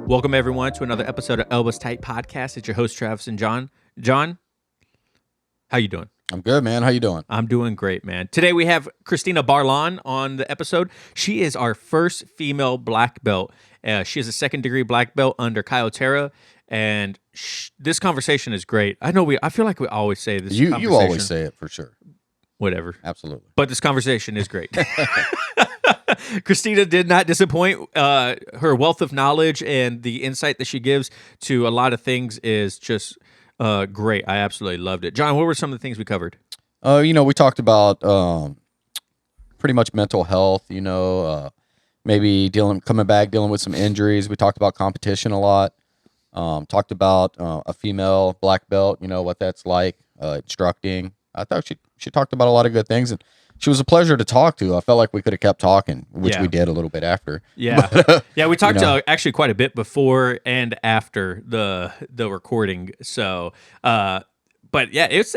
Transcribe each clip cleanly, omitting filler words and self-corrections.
Welcome everyone to another episode of Elbows Tight Podcast. It's your host Travis and John. John, how you doing? I'm good, man. How you doing? I'm doing great, man. Today we have Kristina Barlaan on the episode. She is our first female black belt. She is a second-degree black belt under Caio Terra, and this conversation is great. I feel like we always say this. You always say it for sure. Whatever. Absolutely. But this conversation is great. Kristina did not disappoint. Her wealth of knowledge and the insight that she gives to a lot of things is just great. I absolutely loved it. John, what were some of the things we covered? We talked about pretty much mental health, maybe coming back, dealing with some injuries. We talked about competition a lot. Talked about a female black belt, what that's like, instructing. I thought she talked about a lot of good things, and she was a pleasure to talk to. I felt like we could have kept talking, which we did a little bit after. Yeah, but, we talked actually quite a bit before and after the recording. So, but yeah, it's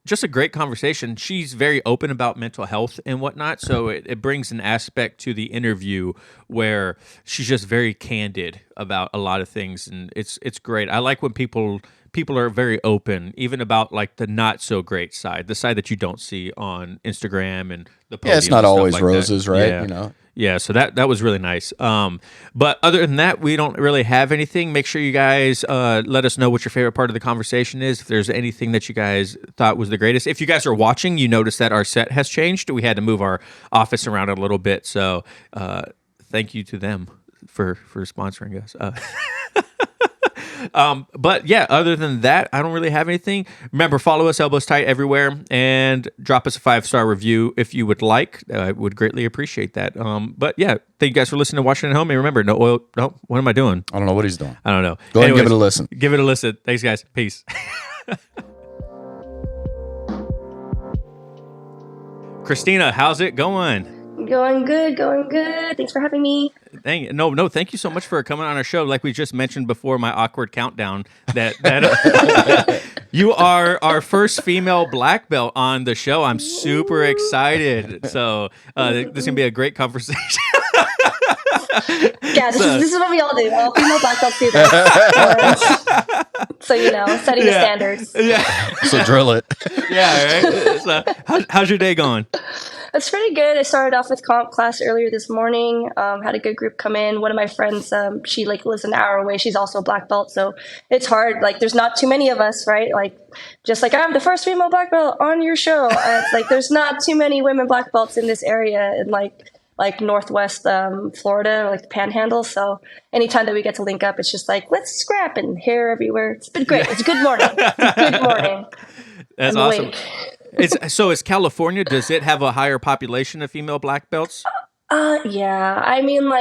just a great conversation. She's very open about mental health and whatnot, so it brings an aspect to the interview where she's just very candid about a lot of things, and it's great. I like when people are very open, even about like the not so great side, the side that you don't see on Instagram and the podiums. Yeah, it's not always like roses, that. right? Yeah, so that was really nice. But other than that, we don't really have anything. Make sure you guys let us know what your favorite part of the conversation is. If there's anything that you guys thought was the greatest. If you guys are watching, you notice that our set has changed. We had to move our office around a little bit. So thank you to them for sponsoring us. But yeah, other than that, I don't really have anything. Remember, follow us Elbows Tight everywhere and drop us a 5-star review if you would like. I would greatly appreciate that. But yeah, thank you guys for listening to Watching at Home. And remember, no oil. No, what am I doing? I don't know what he's doing. I don't know. Go ahead and give it a listen. Give it a listen. Thanks, guys. Peace. Kristina, how's it going? Going good. Thanks for having me. Thank you so much for coming on our show. Like we just mentioned before my awkward countdown, that you are our first female black belt on the show. I'm super excited. So this is gonna be a great conversation. Yeah, this is what we all do. All female black belts do this. So setting the standards. Yeah. So drill it. Yeah. Right. So how's your day going? It's pretty good. I started off with comp class earlier this morning. Had a good group come in. One of my friends, she lives an hour away. She's also a black belt, so it's hard. Like, there's not too many of us, right? Like, just like I'm the first female black belt on your show. It's like there's not too many women black belts in this area in like Northwest Florida, like the Panhandle. So anytime that we get to link up, it's just like let's scrap and hair everywhere. It's been great. It's good morning. Good morning. That's awesome. Is California, does it have a higher population of female black belts? Yeah. I mean,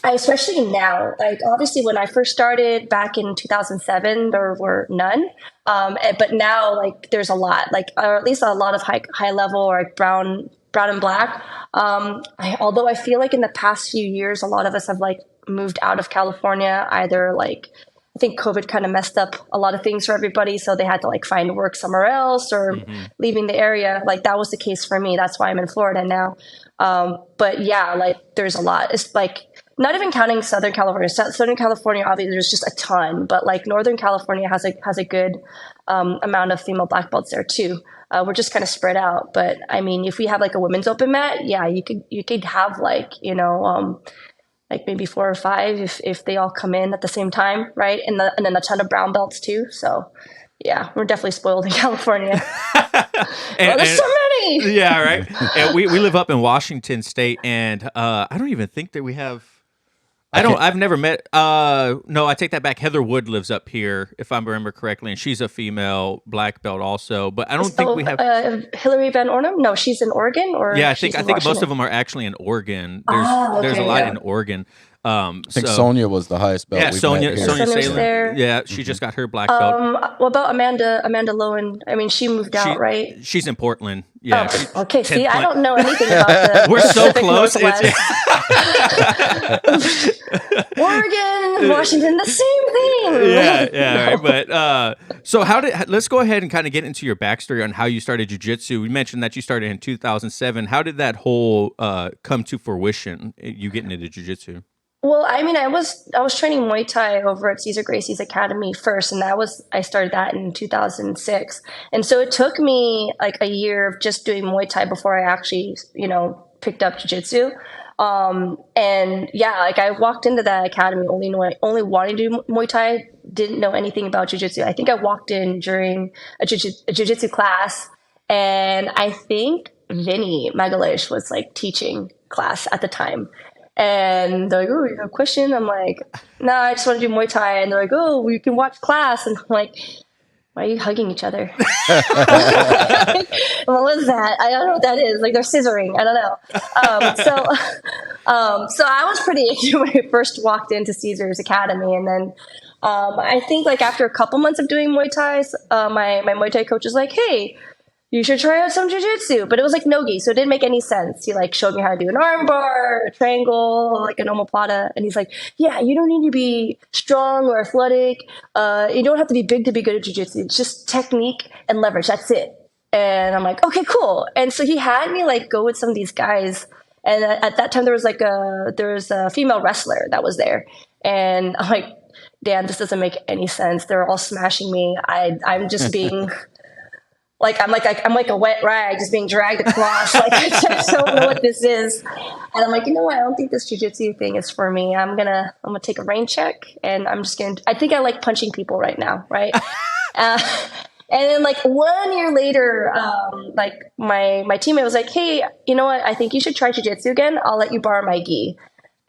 especially now, obviously when I first started back in 2007, there were none. But now, there's a lot, or at least a lot of high level or brown and black. Although I feel like in the past few years, a lot of us have moved out of California, either I think COVID kind of messed up a lot of things for everybody. So they had to find work somewhere else or leaving the area. That was the case for me. That's why I'm in Florida now. But yeah, there's a lot. It's not even counting Southern California. Southern California, obviously there's just a ton, but Northern California has a good amount of female black belts there too. We're just kind of spread out. But I mean, if we have a women's open mat, yeah, you could have maybe 4 or 5 if they all come in at the same time, right? And then a ton of brown belts too. So yeah, we're definitely spoiled in California. There's so many. Yeah, right. And we live up in Washington State, and I don't even think that we have. I've never met. No, I take that back. Heather Wood lives up here, if I remember correctly, and she's a female black belt also. But I don't think we have Hillary Van Ornum. No, she's in Oregon, or yeah, I think most of them are actually in Oregon. There's a lot in Oregon. I think Sonia was the highest belt. Yeah, Sonia Salem. There. Yeah, she just got her black belt. What about Amanda Lowen? I mean, she moved out, right? She's in Portland. Yeah. Oh, okay. See, I don't know anything about the We're so close. Oregon, Washington, the same thing. Yeah. Right. But so let's go ahead and kind of get into your backstory on how you started jiu-jitsu. We mentioned that you started in 2007. How did that whole come to fruition? You getting into jiu-jitsu? Well, I mean, I was training Muay Thai over at Cesar Gracie's academy first, and I started that in 2006. And so it took me like a year of just doing Muay Thai before I actually, picked up Jiu-Jitsu. And yeah, like I walked into that academy only wanting to do Muay Thai, didn't know anything about Jiu-Jitsu. I think I walked in during a Jiu-Jitsu class, and I think Vinny Magalish was like teaching class at the time. And they're like, "Oh, you have a question?" I'm like, "No, I just want to do Muay Thai." And they're like, "Oh, we can watch class." And I'm like, "Why are you hugging each other?" What was that? I don't know what that is. Like they're scissoring. I don't know. So I was pretty into when I first walked into Caesar's Academy, and then I think like after a couple months of doing Muay Thai, my Muay Thai coach was like, "Hey, you should try out some jiu-jitsu." But it was like NoGi, so it didn't make any sense. He like showed me how to do an arm bar, a triangle, like an omoplata. And he's like, "Yeah, you don't need to be strong or athletic. You don't have to be big to be good at jiu-jitsu. It's just technique and leverage. That's it." And I'm like, "Okay, cool." And so he had me like go with some of these guys. And at that time there was a female wrestler that was there. And I'm like, "Damn, this doesn't make any sense. They're all smashing me. I'm just being I'm like a wet rag just being dragged across. Like I just don't know what this is." And I'm like, "You know what? I don't think this jiu-jitsu thing is for me. I'm gonna take a rain check, and I think I like punching people right now, right?" And then like 1 year later, like my teammate was like, "Hey, you know what? I think you should try jiu-jitsu again. I'll let you borrow my gi."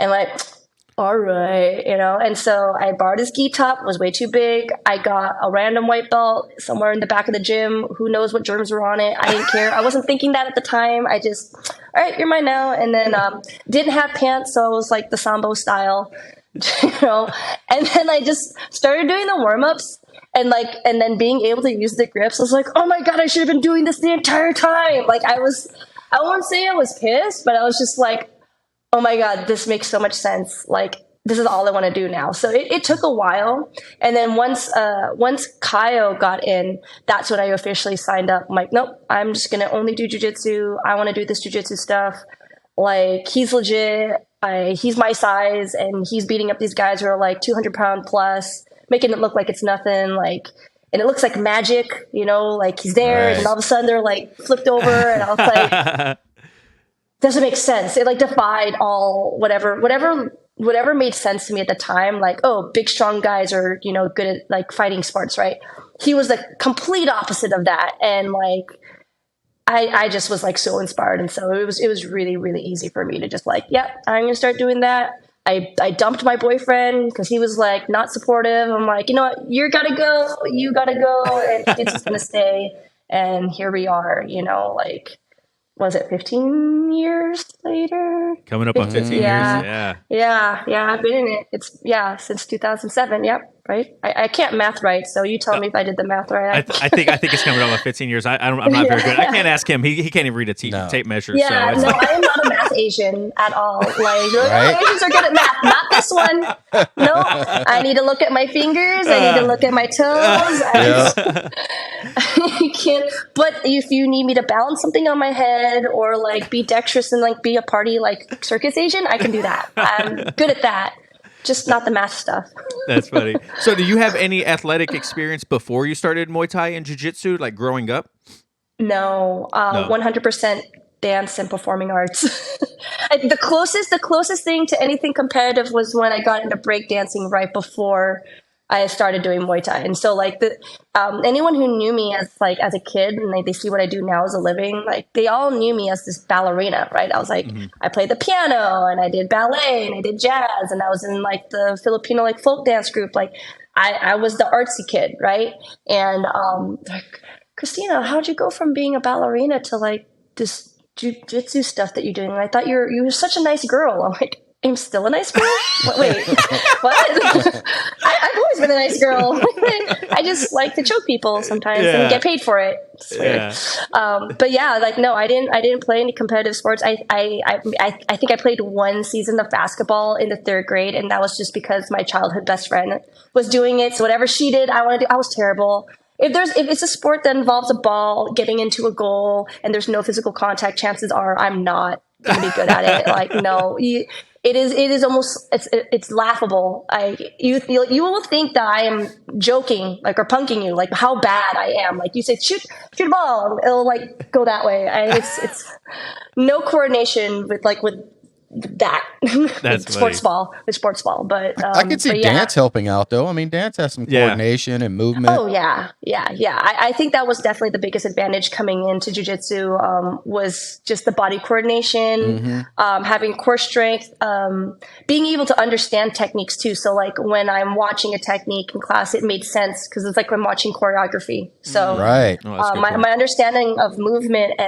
And like, all right, and so I borrowed his gi top, was way too big. I got a random white belt somewhere in the back of the gym. Who knows what germs were on it? I didn't care. I wasn't thinking that at the time. I just, all right, you're mine now. And then didn't have pants, so it was like the Sambo style, And then I just started doing the warm-ups. And then being able to use the grips, I was like, "Oh my God, I should have been doing this the entire time." Like I won't say I was pissed, but I was just like, "Oh my God, this makes so much sense. Like, this is all I want to do now." So it took a while. And then once Caio got in, that's when I officially signed up. I'm like, "Nope, I'm just going to only do jiu-jitsu. I want to do this jiu-jitsu stuff." Like, he's legit. He's my size, and he's beating up these guys who are like 200-pound plus, making it look like it's nothing. Like, and it looks like magic, like he's there, right. And all of a sudden they're like flipped over, and I was like, doesn't make sense. It like defied all whatever made sense to me at the time. Like, oh, big strong guys are good at like fighting sports, right? He was the complete opposite of that, and like I just was like so inspired, and so it was really, really easy for me to just like, yep, I'm gonna start doing that. I dumped my boyfriend because he was like not supportive. I'm like, "You know what? You gotta go, and it's just gonna stay." And here we are, like. Was it 15 years later? Coming up on 15 years? Yeah. I've been in it. It's since 2007. Yep. Right. I can't math right, so you tell me if I did the math right. I think it's coming up on 15 years. I'm not very good. I can't ask him. He can't even read a tape measure. Yeah. So no, I am not a math Asian at all. Like, right? Asians are good at math. Not this one. No, I need to look at my fingers. I need to look at my toes. I can't. But if you need me to balance something on my head or like be dexterous and like be a party like circus Asian, I can do that. I'm good at that. Just not the math stuff. That's funny. So do you have any athletic experience before you started Muay Thai and Jiu-Jitsu, like growing up? No, 100% dance and performing arts. The closest thing to anything competitive was when I got into breakdancing right before I started doing Muay Thai. And so like anyone who knew me as a kid and they see what I do now as a living, like they all knew me as this ballerina, right? I was like, I played the piano and I did ballet and I did jazz and I was in like the Filipino like folk dance group. Like I was the artsy kid, right? And like, "Kristina, how'd you go from being a ballerina to like this jiu-jitsu stuff that you're doing? And I thought you were such a nice girl." I'm like, "I'm still a nice girl? Wait, what?" I've always been a nice girl. I just like to choke people sometimes and get paid for it. It's weird. But yeah, like no, I didn't play any competitive sports. I think I played one season of basketball in the 3rd grade, and that was just because my childhood best friend was doing it. So whatever she did, I want to do. I was terrible. If it's a sport that involves a ball getting into a goal and there's no physical contact, chances are I'm not going to be good at it. Like no. it is almost it's laughable. You will think that I am joking, like, or punking you, like how bad I am. Like you say, shoot a ball, it'll like go that way. It's no coordination with that. That's sports ball. But I could see dance helping out though. I mean, dance has some coordination and movement. Oh yeah. I think that was definitely the biggest advantage coming into jiu-jitsu, was just the body coordination, having core strength, being able to understand techniques too. So like when I'm watching a technique in class, it made sense because it's like I'm watching choreography. So right. My understanding of movement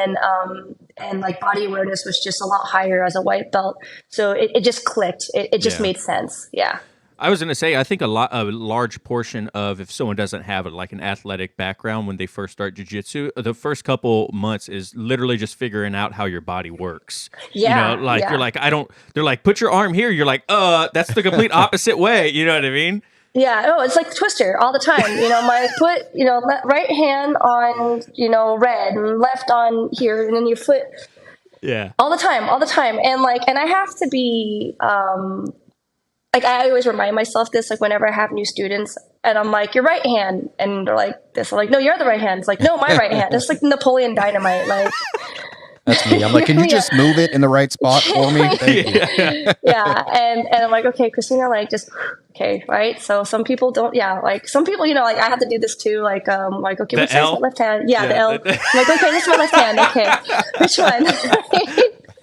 and like body awareness was just a lot higher as a white belt. So it just clicked. It just made sense. Yeah. I was going to say, I think a large portion of, if someone doesn't have like an athletic background when they first start jiu-jitsu, the first couple months is literally just figuring out how your body works. Yeah. You know, like you're like, they're like, put your arm here. You're like, that's the complete opposite way. You know what I mean? Yeah. Oh, it's like Twister all the time. You know, my foot, right hand on, red and left on here, and then your foot. Yeah. All the time. And I have to be, like, I always remind myself this, like, whenever I have new students, and I'm like, your right hand. And they're like this. I'm like, no, you're the right hand. It's like, no, my right hand. It's like Napoleon Dynamite. Like, that's me. I'm like, can you just move it in the right spot for me? Thank you. Yeah. And I'm like, okay, Kristina, like, just, okay, right? So some people don't, like, some people, like, I have to do this too. Like, okay, which side's my left hand? Yeah, the L. I'm like, okay, this is my left hand. Okay. Which one?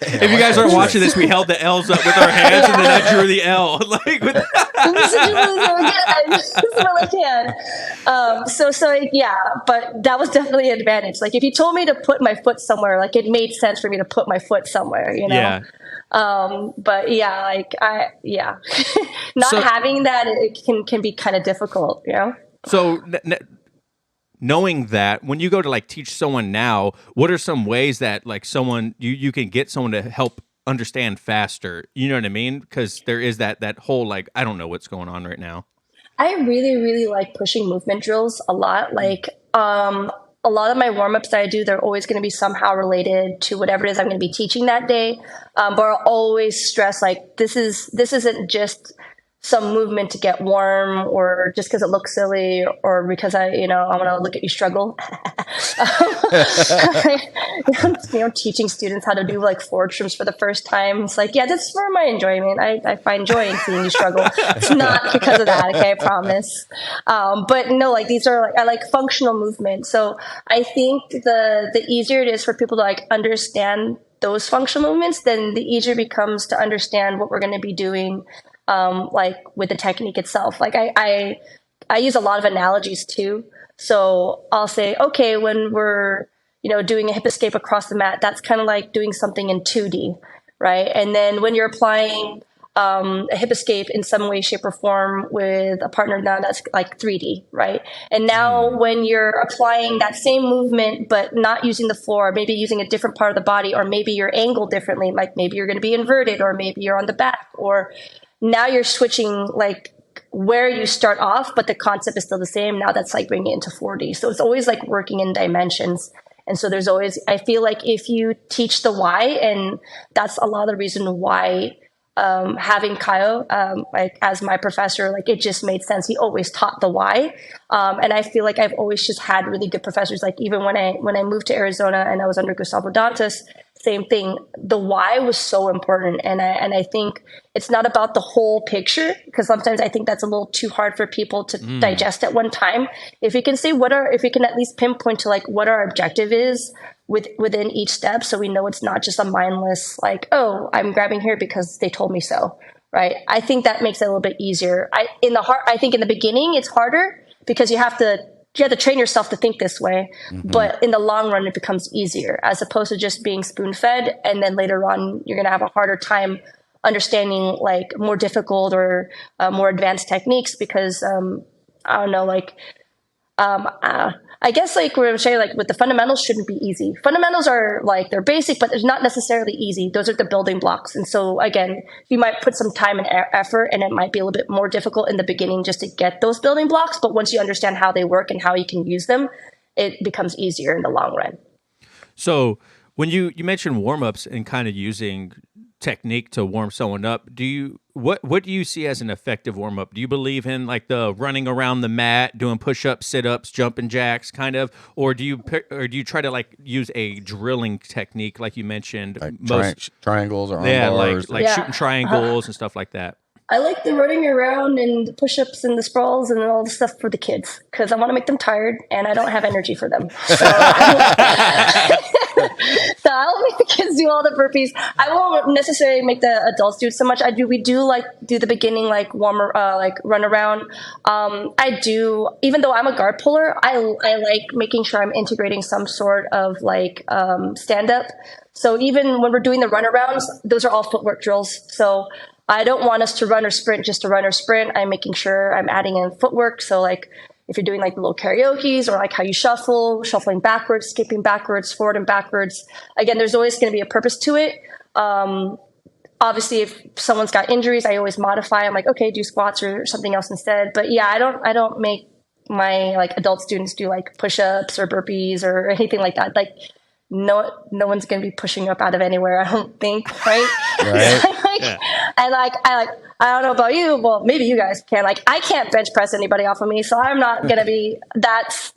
If you guys aren't watching this, we held the L's up with our hands, and then I drew the L. Like, this is my left hand. So yeah, but that was definitely an advantage. Like, if you told me to put my foot somewhere, like, it made sense for me to put my foot somewhere, Yeah. But yeah, not having that, it can be kind of difficult, So knowing that, when you go to like teach someone now, what are some ways that like someone you can get someone to help understand faster? You know what I mean? Because there is that whole like, I don't know what's going on right now. I really, really like pushing movement drills a lot. Like, a lot of my warm-ups that I do, they're always going to be somehow related to whatever it is I'm going to be teaching that day. But I'll always stress, like, this isn't just some movement to get warm, or just because it looks silly, or because I want to look at you struggle. Teaching students how to do like forward trims for the first time. It's like, yeah, this is for my enjoyment. I find joy in seeing you struggle. It's not because of that. Okay, I promise. But no, like, these are like, I like functional movement. So I think the easier it is for people to like understand those functional movements, then the easier it becomes to understand what we're going to be doing. Like with the technique itself, like I use a lot of analogies too. So I'll say, okay, when we're, doing a hip escape across the mat, that's kind of like doing something in 2D, right? And then when you're applying a hip escape in some way, shape, or form with a partner, now that's like 3D, right? And now when you're applying that same movement, but not using the floor, maybe using a different part of the body, or maybe you're angled differently, like maybe you're going to be inverted, or maybe you're on the back, or now you're switching like where you start off, but the concept is still the same. Now that's like bringing it into 4D. So it's always like working in dimensions. And so there's always, I feel like if you teach the why, and that's a lot of the reason why having Caio like as my professor, like it just made sense. He always taught the why. And I feel like I've always just had really good professors. Like even when I moved to Arizona and I was under Gustavo Dantas, same thing. The why was so important. And I think it's not about the whole picture, because sometimes I think that's a little too hard for people to digest at one time. If you can say if we can at least pinpoint to like what our objective is within each step, so we know it's not just a mindless like, oh, I'm grabbing here because they told me so, right? I think that makes it a little bit easier. I think in the beginning it's harder because you have to train yourself to think this way, but in the long run it becomes easier, as opposed to just being spoon-fed, and then later on you're going to have a harder time understanding like more difficult or more advanced techniques, because I don't know, like I guess like we're saying, like with the fundamentals shouldn't be easy. Fundamentals are like, they're basic, but it's not necessarily easy. Those are the building blocks. And so again, you might put some time and effort, and it might be a little bit more difficult in the beginning just to get those building blocks. But once you understand how they work and how you can use them, it becomes easier in the long run. So when you mentioned warm-ups and kind of using technique to warm someone up, what do you see as an effective warm up? Do you believe in like the running around the mat, doing push ups, sit ups, jumping jacks, kind of, or do you try to like use a drilling technique like you mentioned, like most triangles or arm yeah, bars? like shooting triangles and stuff like that? I like the running around and the push-ups and the sprawls and all the stuff for the kids because I want to make them tired and I don't have energy for them. So, so I'll make the kids do all the burpees. I won't necessarily make the adults do it so much. We do like do the beginning like warmer like run around. I do, even though I'm a guard puller, I like making sure I'm integrating some sort of like stand up. So even when we're doing the runarounds, those are all footwork drills. So I don't want us to run or sprint just to run or sprint. I'm making sure I'm adding in footwork. So like if you're doing like the little karaokes or like how you shuffling backwards, skipping backwards, forward and backwards. Again, there's always going to be a purpose to it. Obviously, if someone's got injuries, I always modify. I'm like, okay, do squats or something else instead. But yeah, I don't make my like adult students do like push-ups or burpees or anything like that. Like no one's going to be pushing up out of anywhere, I don't think, right? Right. Yeah. And I don't know about you. Well, maybe you guys can. Like, I can't bench press anybody off of me, so I'm not going to be. That's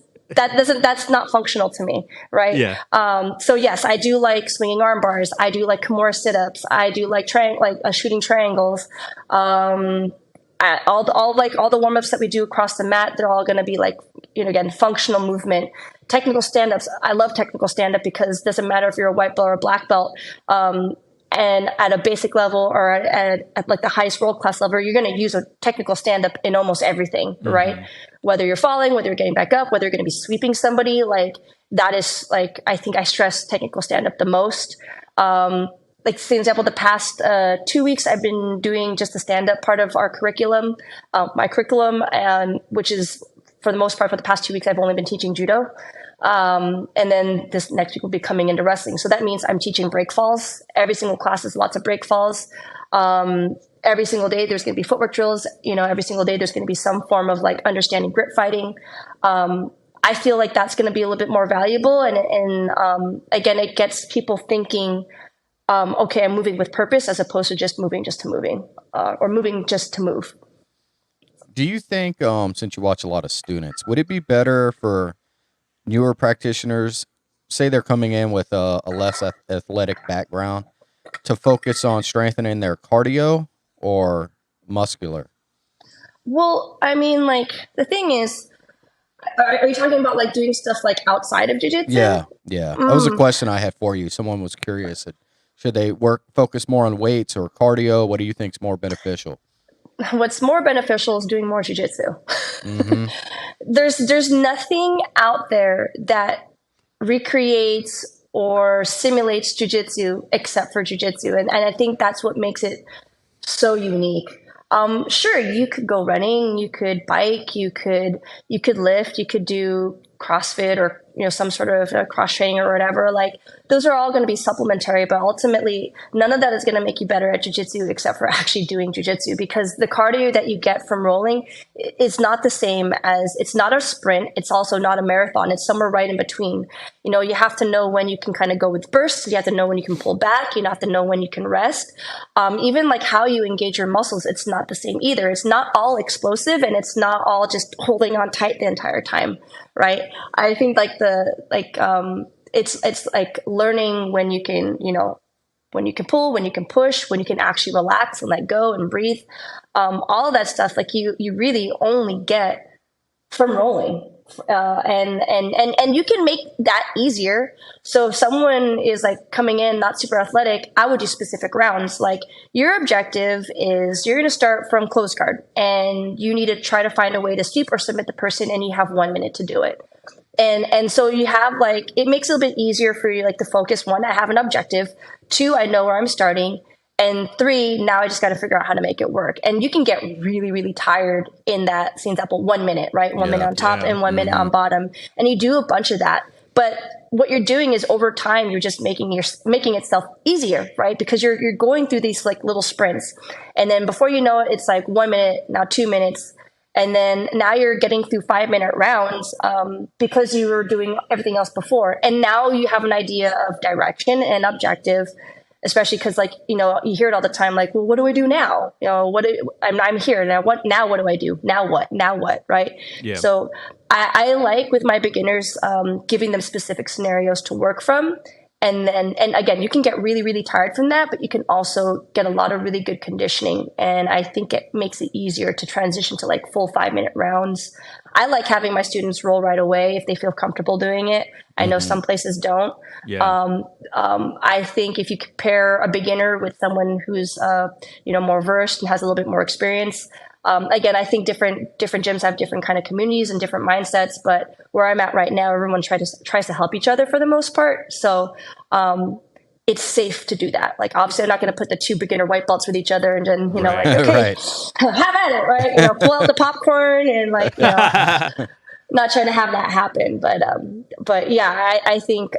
not functional to me, right? Yeah. So yes, I do like swinging arm bars. I do like Kimura sit-ups. I do like shooting triangles. All the warm-ups that we do across the mat, they're all going to be like, again, functional movement. Technical stand-ups. I love technical stand-up because it doesn't matter if you're a white belt or a black belt. And at a basic level or at like the highest world class level, you're going to use a technical stand-up in almost everything, right? Whether you're falling, whether you're getting back up, whether you're going to be sweeping somebody, like that is like, I think I stress technical stand-up the most. Like for example, the past 2 weeks, I've been doing just the stand-up part of our curriculum, my curriculum, and which is for the most part, for the past 2 weeks, I've only been teaching judo. And then this next week will be coming into wrestling. So that means I'm teaching break falls. Every single class is lots of break falls. Every single day there's going to be footwork drills. Every single day there's going to be some form of like understanding grip fighting. I feel like that's going to be a little bit more valuable. And again, it gets people thinking, okay, I'm moving with purpose as opposed to just moving or moving just to move. Do you think, since you watch a lot of students, would it be better for newer practitioners, say they're coming in with a less athletic background, to focus on strengthening their cardio or muscular? Well, I mean, like, the thing is, are you talking about like doing stuff like outside of jiu-jitsu? Yeah. That was a question I had for you. Someone was curious. Should they focus more on weights or cardio? What do you think is more beneficial? What's more beneficial is doing more jiu-jitsu. There's nothing out there that recreates or simulates jiu-jitsu except for jiu-jitsu. And I think that's what makes it so unique. Sure, you could go running, you could bike, you could lift, you could do CrossFit or some sort of cross training or whatever. Like those are all going to be supplementary, but ultimately none of that is going to make you better at jiu-jitsu except for actually doing jiu-jitsu, because the cardio that you get from rolling is not the same as, it's not a sprint. It's also not a marathon. It's somewhere right in between. You have to know when you can kind of go with bursts. You have to know when you can pull back. You have to know when you can rest. Even like how you engage your muscles, it's not the same either. It's not all explosive and it's not all just holding on tight the entire time. Right. I think like it's like learning when you can, when you can pull, when you can push, when you can actually relax and let go and breathe. All of that stuff, like you really only get from rolling. And you can make that easier. So if someone is like coming in not super athletic, I would do specific rounds. Like your objective is you're going to start from close guard and you need to try to find a way to sweep or submit the person, and you have 1 minute to do it. And so you have like, it makes it a bit easier for you like to focus. 1, I have an objective. 2, I know where I'm starting. And 3, now I just got to figure out how to make it work. And you can get really, really tired in that, for example, 1 minute, right? 1 minute on top and 1 minute on bottom. And you do a bunch of that. But what you're doing is over time, you're just making itself easier, right? Because you're going through these like little sprints. And then before you know it, it's like 1 minute, now 2 minutes. And then now you're getting through 5-minute rounds because you were doing everything else before. And now you have an idea of direction and objective. especially because like, you hear it all the time, like, well, what do I do now? I'm here now. What do I do? Now what? Right. Yeah. So I like with my beginners, giving them specific scenarios to work from. And again, you can get really, really tired from that, but you can also get a lot of really good conditioning. And I think it makes it easier to transition to like full 5-minute rounds. I like having my students roll right away if they feel comfortable doing it. I know some places don't. Yeah. I think if you compare a beginner with someone who's, more versed and has a little bit more experience, again, I think different gyms have different kind of communities and different mindsets, but where I'm at right now, everyone tries to help each other for the most part. So it's safe to do that. Like, obviously, I'm not going to put the 2 beginner white belts with each other and then, like, okay, have at it, right? Pull out the popcorn and like, not trying to have that happen. But yeah, I think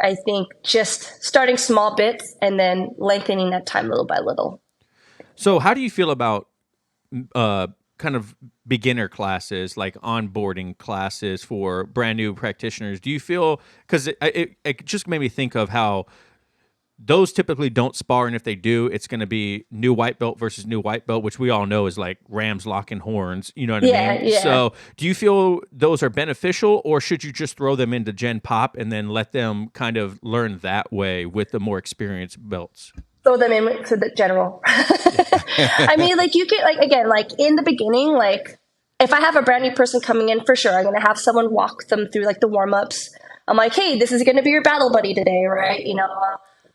just starting small bits and then lengthening that time little by little. So how do you feel about kind of beginner classes, like onboarding classes for brand new practitioners? Do you feel, because it just made me think of how those typically don't spar, and if they do, it's going to be new white belt versus new white belt, which we all know is like rams locking horns. You know what I mean? Yeah. So do you feel those are beneficial, or should you just throw them into Gen Pop and then let them kind of learn that way with the more experienced belts? Throw them in to the general. I mean, like, you can, like, again, like in the beginning, like if I have a brand new person coming in, for sure, I'm going to have someone walk them through like the warm-ups. I'm like, hey, this is going to be your battle buddy today, right?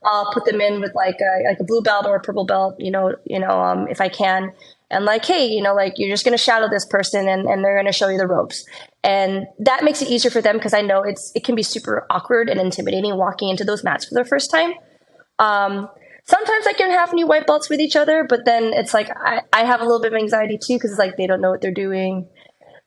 I'll put them in with like a blue belt or a purple belt, if I can. And like, hey, like, you're just going to shadow this person and they're going to show you the ropes. And that makes it easier for them, because I know it can be super awkward and intimidating walking into those mats for the first time. Sometimes I can have new white belts with each other, but then it's like I have a little bit of anxiety too, because it's like they don't know what they're doing.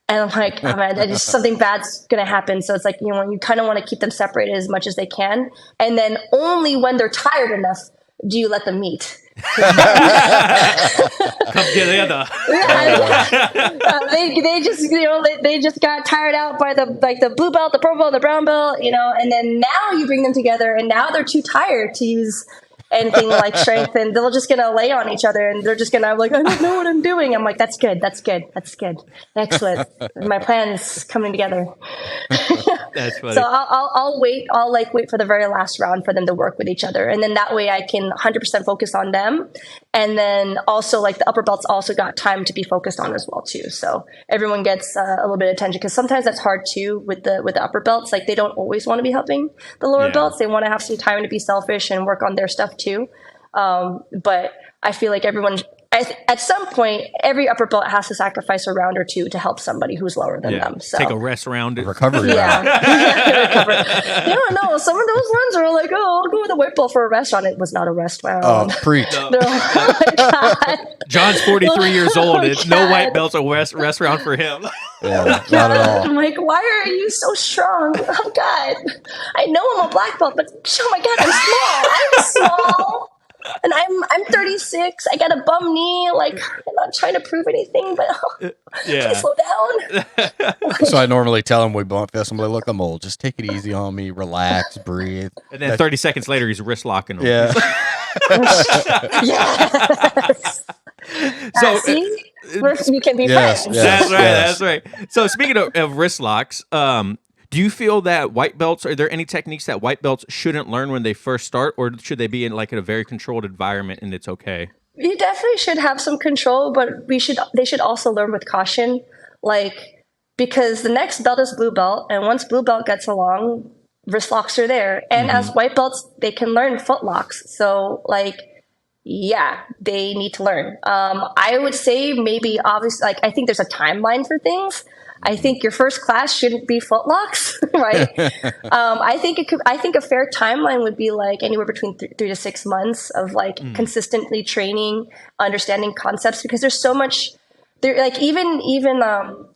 And I'm like, oh man, just something bad's going to happen. So it's like, you kind of want to keep them separated as much as they can. And then only when they're tired enough do you let them meet. Come together. They just got tired out by the blue belt, the purple belt, the brown belt, and then now you bring them together and now they're too tired to use anything like strength, and they're just gonna lay on each other and they're just gonna like, I don't know what I'm doing. I'm like, that's good, excellent, my plan is coming together. That's funny. So I'll wait for the very last round for them to work with each other, and then that way I can 100% focus on them. And then also, like, the upper belts also got time to be focused on as well too, so everyone gets a little bit of attention, because sometimes that's hard too with the upper belts. Like, they don't always want to be helping the lower belts. They want to have some time to be selfish and work on their stuff too. But I feel like at some point, every upper belt has to sacrifice a round or two to help somebody who's lower than them. So take a rest round, recovery. Recover. No, some of those ones are like, oh, I'll go with a white belt for a rest round. It was not a rest round. Oh, preach. They're like, oh my God. John's 43 years old. It's no white belts, a rest round for him. Yeah, not at all. I'm like, why are you so strong? Oh God, I know I'm a black belt, but oh my God, I'm small. And I'm 36. I got a bum knee. Like, I'm not trying to prove anything, but please slow down. So I normally tell him we bump fist. I'm like, look, I'm old. Just take it easy on me. Relax, breathe. And then 30 seconds later, he's wrist locking him. Yeah. Yes. So see, we can be friends. That's right. So speaking of wrist locks, do you feel that white belts, are there any techniques that white belts shouldn't learn when they first start, or should they be in like a very controlled environment and it's okay? You definitely should have some control, but they should also learn with caution, like, because the next belt is blue belt, and once blue belt gets along, wrist locks are there. And as white belts, they can learn foot locks. So like, yeah, they need to learn. I would say maybe, obviously, like, I think there's a timeline for things. I think your first class shouldn't be footlocks, right? I think a fair timeline would be like anywhere between 3 to 6 months of like consistently training, understanding concepts, because there's so much there. Like even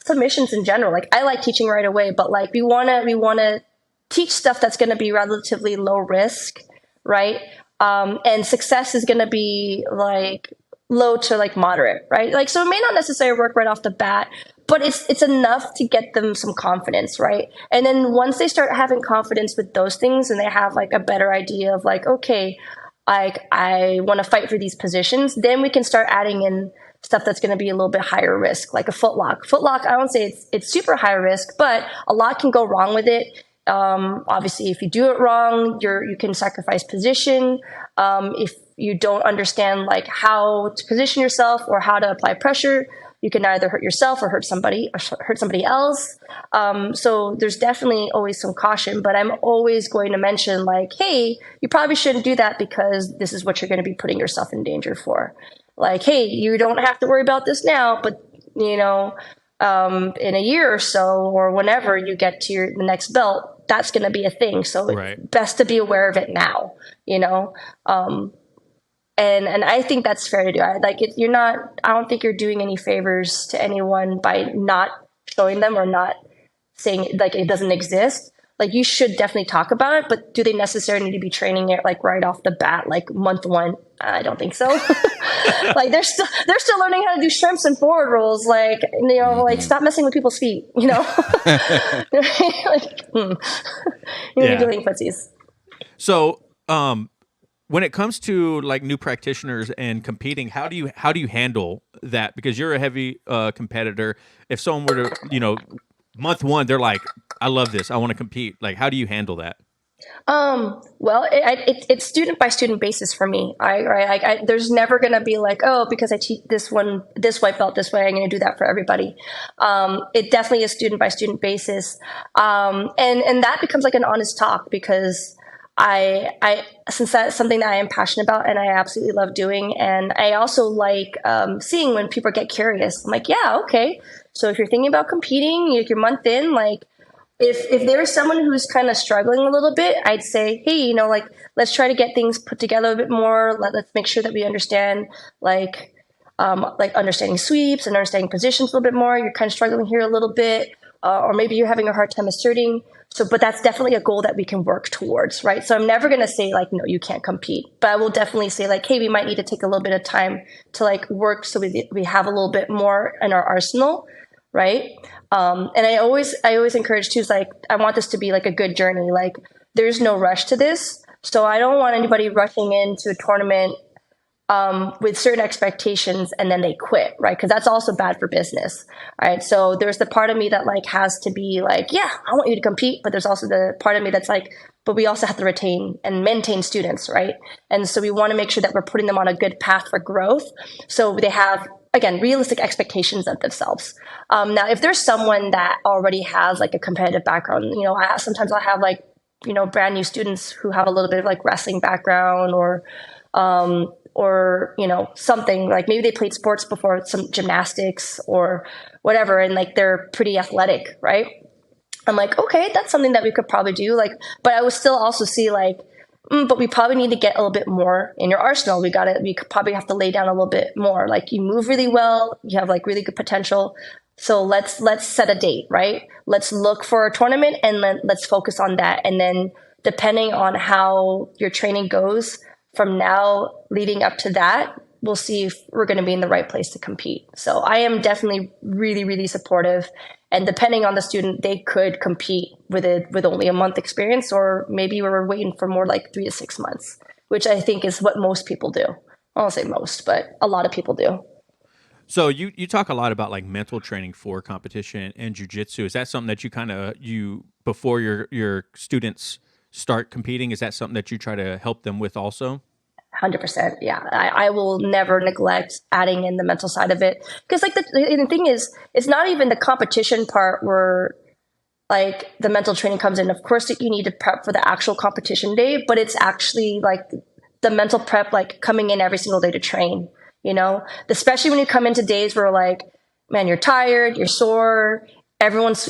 submissions in general. Like, I like teaching right away, but like we wanna teach stuff that's going to be relatively low risk, right? And success is going to be like low to like moderate, right? Like, so it may not necessarily work right off the bat, but it's enough to get them some confidence, right? And then once they start having confidence with those things and they have like a better idea of like, okay, like I want to fight for these positions, then we can start adding in stuff that's going to be a little bit higher risk, like a footlock. Footlock, I won't say it's super high risk, but a lot can go wrong with it. Obviously, if you do it wrong, you can sacrifice position. If you don't understand like how to position yourself or how to apply pressure, you can either hurt yourself or hurt somebody else. So there's definitely always some caution, but I'm always going to mention like, hey, you probably shouldn't do that because this is what you're going to be putting yourself in danger for. Like, hey, you don't have to worry about this now, but in a year or so or whenever you get to the next belt, that's going to be a thing. So it's best to be aware of it now, and I think that's fair to do. I don't think you're doing any favors to anyone by not showing them or not saying like it doesn't exist. Like you should definitely talk about it, but do they necessarily need to be training it like right off the bat, like month one? I don't think so. Like they're still learning how to do shrimps and forward rolls. Like, like stop messing with people's feet, like, you're doing footsies. So, when it comes to like new practitioners and competing, how do you handle that? Because you're a heavy competitor. If someone were to, month one, they're like, I love this, I want to compete. Like, how do you handle that? Well, it's student by student basis for me. There's never going to be like, oh, because I teach this white belt this way, I'm going to do that for everybody. It definitely is student by student basis. And that becomes like an honest talk because since that's something that I am passionate about and I absolutely love doing. And I also like, seeing when people get curious. I'm like, yeah, okay. So if you're thinking about competing, you're month in, like, if there's someone who's kind of struggling a little bit, I'd say, hey, let's try to get things put together a bit more. Let's make sure that we understand, like understanding sweeps and understanding positions a little bit more. You're kind of struggling here a little bit, or maybe you're having a hard time asserting. So, but that's definitely a goal that we can work towards, right? So I'm never going to say like, no, you can't compete, but I will definitely say like, hey, we might need to take a little bit of time to like work so we have a little bit more in our arsenal, right? And I always encourage too, is like, I want this to be like a good journey. Like there's no rush to this. So I don't want anybody rushing into a tournament with certain expectations and then they quit, right? Because that's also bad for business, right? So there's the part of me that like has to be like, yeah, I want you to compete, but there's also the part of me that's like, but we also have to retain and maintain students, right? And so we want to make sure that we're putting them on a good path for growth. So they have, again, realistic expectations of themselves. Now, if there's someone that already has like a competitive background, sometimes I'll have like, brand new students who have a little bit of like wrestling background or something like maybe they played sports before, some gymnastics or whatever. And like, they're pretty athletic, right? I'm like, okay, that's something that we could probably do. Like, but I would still also see like, but we probably need to get a little bit more in your arsenal. We could probably have to lay down a little bit more. Like you move really well, you have like really good potential. So let's set a date, right? Let's look for a tournament and then let's focus on that. And then depending on how your training goes from now leading up to that, we'll see if we're going to be in the right place to compete. So I am definitely really, really supportive. And depending on the student, they could compete with only a month experience, or maybe we're waiting for more like 3 to 6 months, which I think is what most people do. I won't say most, but a lot of people do. So you talk a lot about like mental training for competition and jiu-jitsu. Is that something that you before your students start competing, is that something that you try to help them with also? 100%. Yeah. I will never neglect adding in the mental side of it. Because like the thing is, it's not even the competition part where like the mental training comes in. Of course that you need to prep for the actual competition day, but it's actually like the mental prep, like coming in every single day to train, especially when you come into days where like, man, you're tired, you're sore, everyone's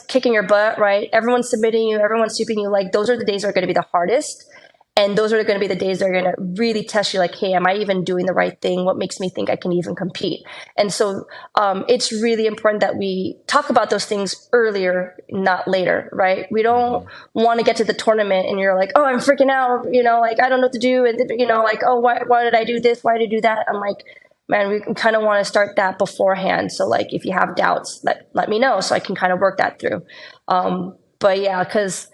kicking your butt, right? Everyone's submitting you, everyone's sweeping you. Like those are the days that are going to be the hardest. And those are going to be the days that are going to really test you, like, hey, am I even doing the right thing? What makes me think I can even compete? And so it's really important that we talk about those things earlier, not later, right? We don't want to get to the tournament and you're like, oh, I'm freaking out, like, I don't know what to do. And, like, oh, why did I do this? Why did I do that? I'm like, man, we kind of want to start that beforehand. So, like, if you have doubts, let me know so I can kind of work that through. But, yeah, because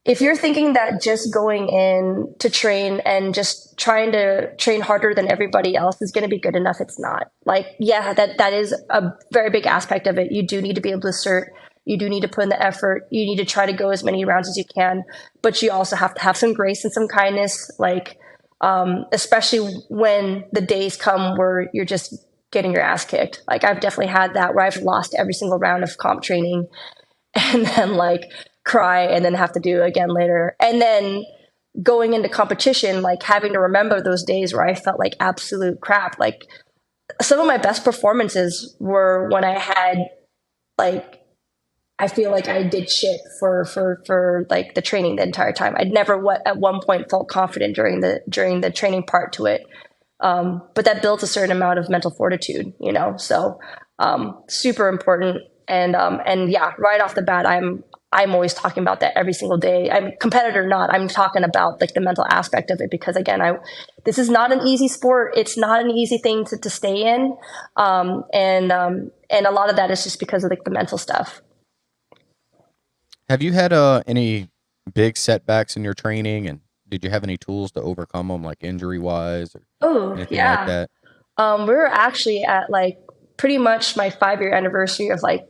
if you're thinking that just going in to train and just trying to train harder than everybody else is going to be good enough, it's not. Like, yeah, that is a very big aspect of it. You do need to be able to assert. You do need to put in the effort. You need to try to go as many rounds as you can, but you also have to have some grace and some kindness, like, especially when the days come where you're just getting your ass kicked. Like, I've definitely had that where I've lost every single round of comp training and then like cry and then have to do it again later. And then going into competition, like having to remember those days where I felt like absolute crap. Like, some of my best performances were when I had like, I feel like I did shit for like the training the entire time. I'd never at one point felt confident during the training part to it. But that builds a certain amount of mental fortitude, you know? So, super important. And yeah, right off the bat, I'm always talking about that every single day. I'm competitor or not, I'm talking about like the mental aspect of it, because again, this is not an easy sport. It's not an easy thing to stay in. And a lot of that is just because of like the mental stuff. Have you had any big setbacks in your training, and did you have any tools to overcome them, like injury wise or anything like that? We were actually at like pretty much my 5-year anniversary of like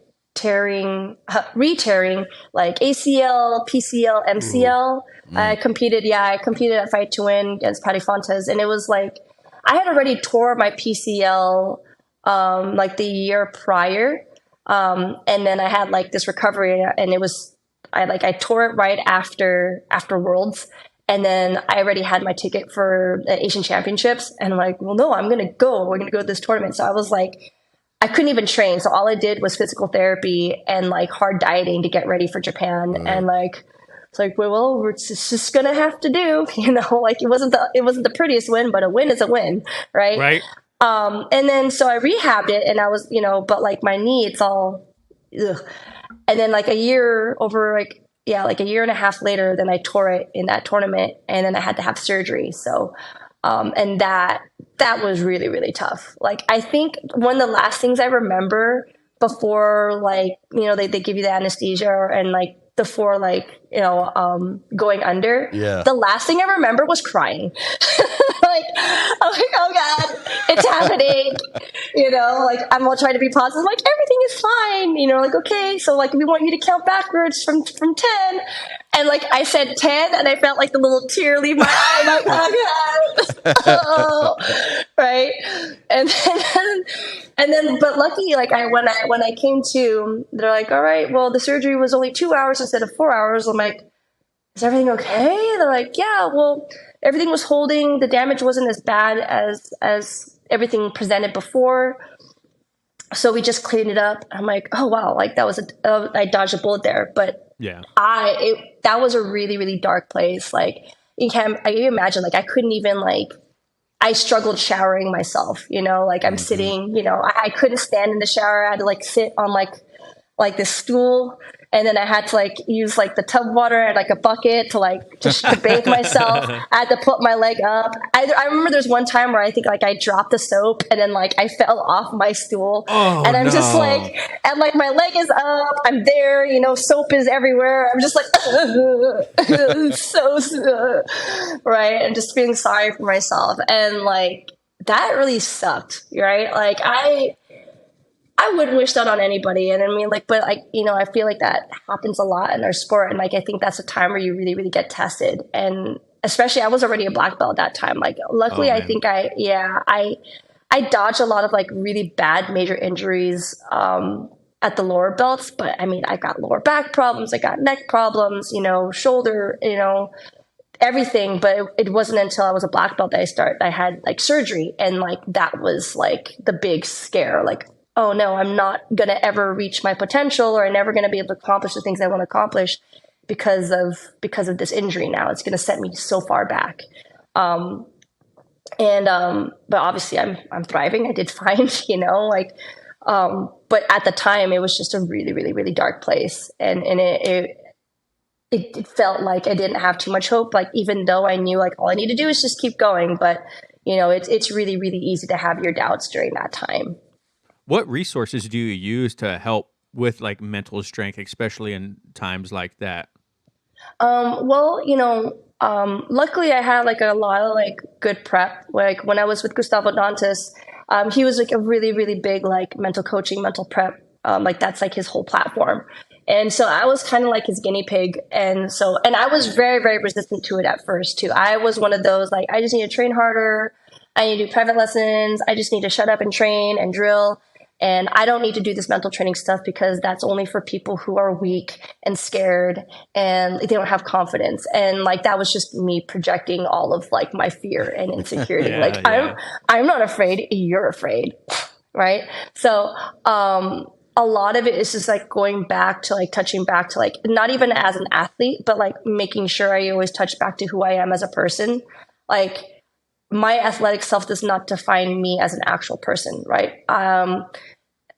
re-tearing like ACL, PCL, MCL. I competed at Fight to Win against Patty Fontes, and it was like I had already tore my PCL like the year prior, and then I had like this recovery, and it was I tore it right after Worlds. And then I already had my ticket for the Asian Championships, and I'm like, well, no, we're going to go to this tournament. So I was like, I couldn't even train. So all I did was physical therapy and like hard dieting to get ready for Japan. Right. And like, it's like, well, it's just going to have to do, you know, like it wasn't the prettiest win, but a win is a win. Right. Right. And then, so I rehabbed it, and I was, you know, but like my knee, it's all, ugh. And then like a year and a half later, then I tore it in that tournament, and then I had to have surgery. So, and that was really, really tough. Like, I think one of the last things I remember before, like, you know, they give you the anesthesia and like before, like, you know, going under, the last thing I remember was crying. Like, I'm like, oh God, it's happening. You know, like, I'm all trying to be positive. Like, everything is fine. You know, like, okay, so like, we want you to count backwards from 10. And like, I said 10, and I felt like the little tear leave my eye. I'm like, oh God. Right. And then, but lucky, like when I came to, they're like, all right, well, the surgery was only 2 hours instead of 4 hours. I'm like, is everything okay? They're like, yeah, well, everything was holding. The damage wasn't as bad as everything presented before. So we just cleaned it up. I'm like, oh wow, like that was I dodged a bullet there. But yeah, that was a really, really dark place. Like, you imagine, like I couldn't even I struggled showering myself, you know, like I'm sitting, you know, I couldn't stand in the shower. I had to like sit on like this stool, and then I had to like use like the tub water and like a bucket to like just to bathe myself. I had to put my leg up. I remember there's one time where I think like I dropped the soap, and then like I fell off my stool, and I'm just like, and like my leg is up, I'm there, you know, soap is everywhere. I'm just like, right, and just feeling sorry for myself, and like that really sucked, right? Like I wouldn't wish that on anybody. And I mean, like, but like, you know, I feel like that happens a lot in our sport. And like, I think that's a time where you really, really get tested. And especially, I was already a black belt at that time. Like, luckily, I think I dodged a lot of like really bad major injuries at the lower belts. But I mean, I got lower back problems, I got neck problems, you know, shoulder, you know, everything. But it wasn't until I was a black belt that I had like surgery. And like, that was like the big scare. Like, oh no, I'm not going to ever reach my potential, or I'm never going to be able to accomplish the things I want to accomplish because of this injury now. It's going to set me so far back. But obviously I'm thriving. I did fine, you know, like, but at the time it was just a really, really, really dark place. And it felt like I didn't have too much hope. Like, even though I knew like all I need to do is just keep going, but you know, it's really, really easy to have your doubts during that time. What resources do you use to help with like mental strength, especially in times like that? Well, luckily I had like a lot of like good prep. Like when I was with Gustavo Dantas, he was like a really, really big like mental coaching, mental prep. Like that's like his whole platform. And so I was kind of like his guinea pig. And I was very, very resistant to it at first too. I was one of those, like, I just need to train harder. I need to do private lessons. I just need to shut up and train and drill. And I don't need to do this mental training stuff because that's only for people who are weak and scared and they don't have confidence. And like, that was just me projecting all of like my fear and insecurity. I'm not afraid. You're afraid. Right. So, a lot of it is just like going back to like touching back to like, not even as an athlete, but like making sure I always touch back to who I am as a person. Like, my athletic self does not define me as an actual person, right?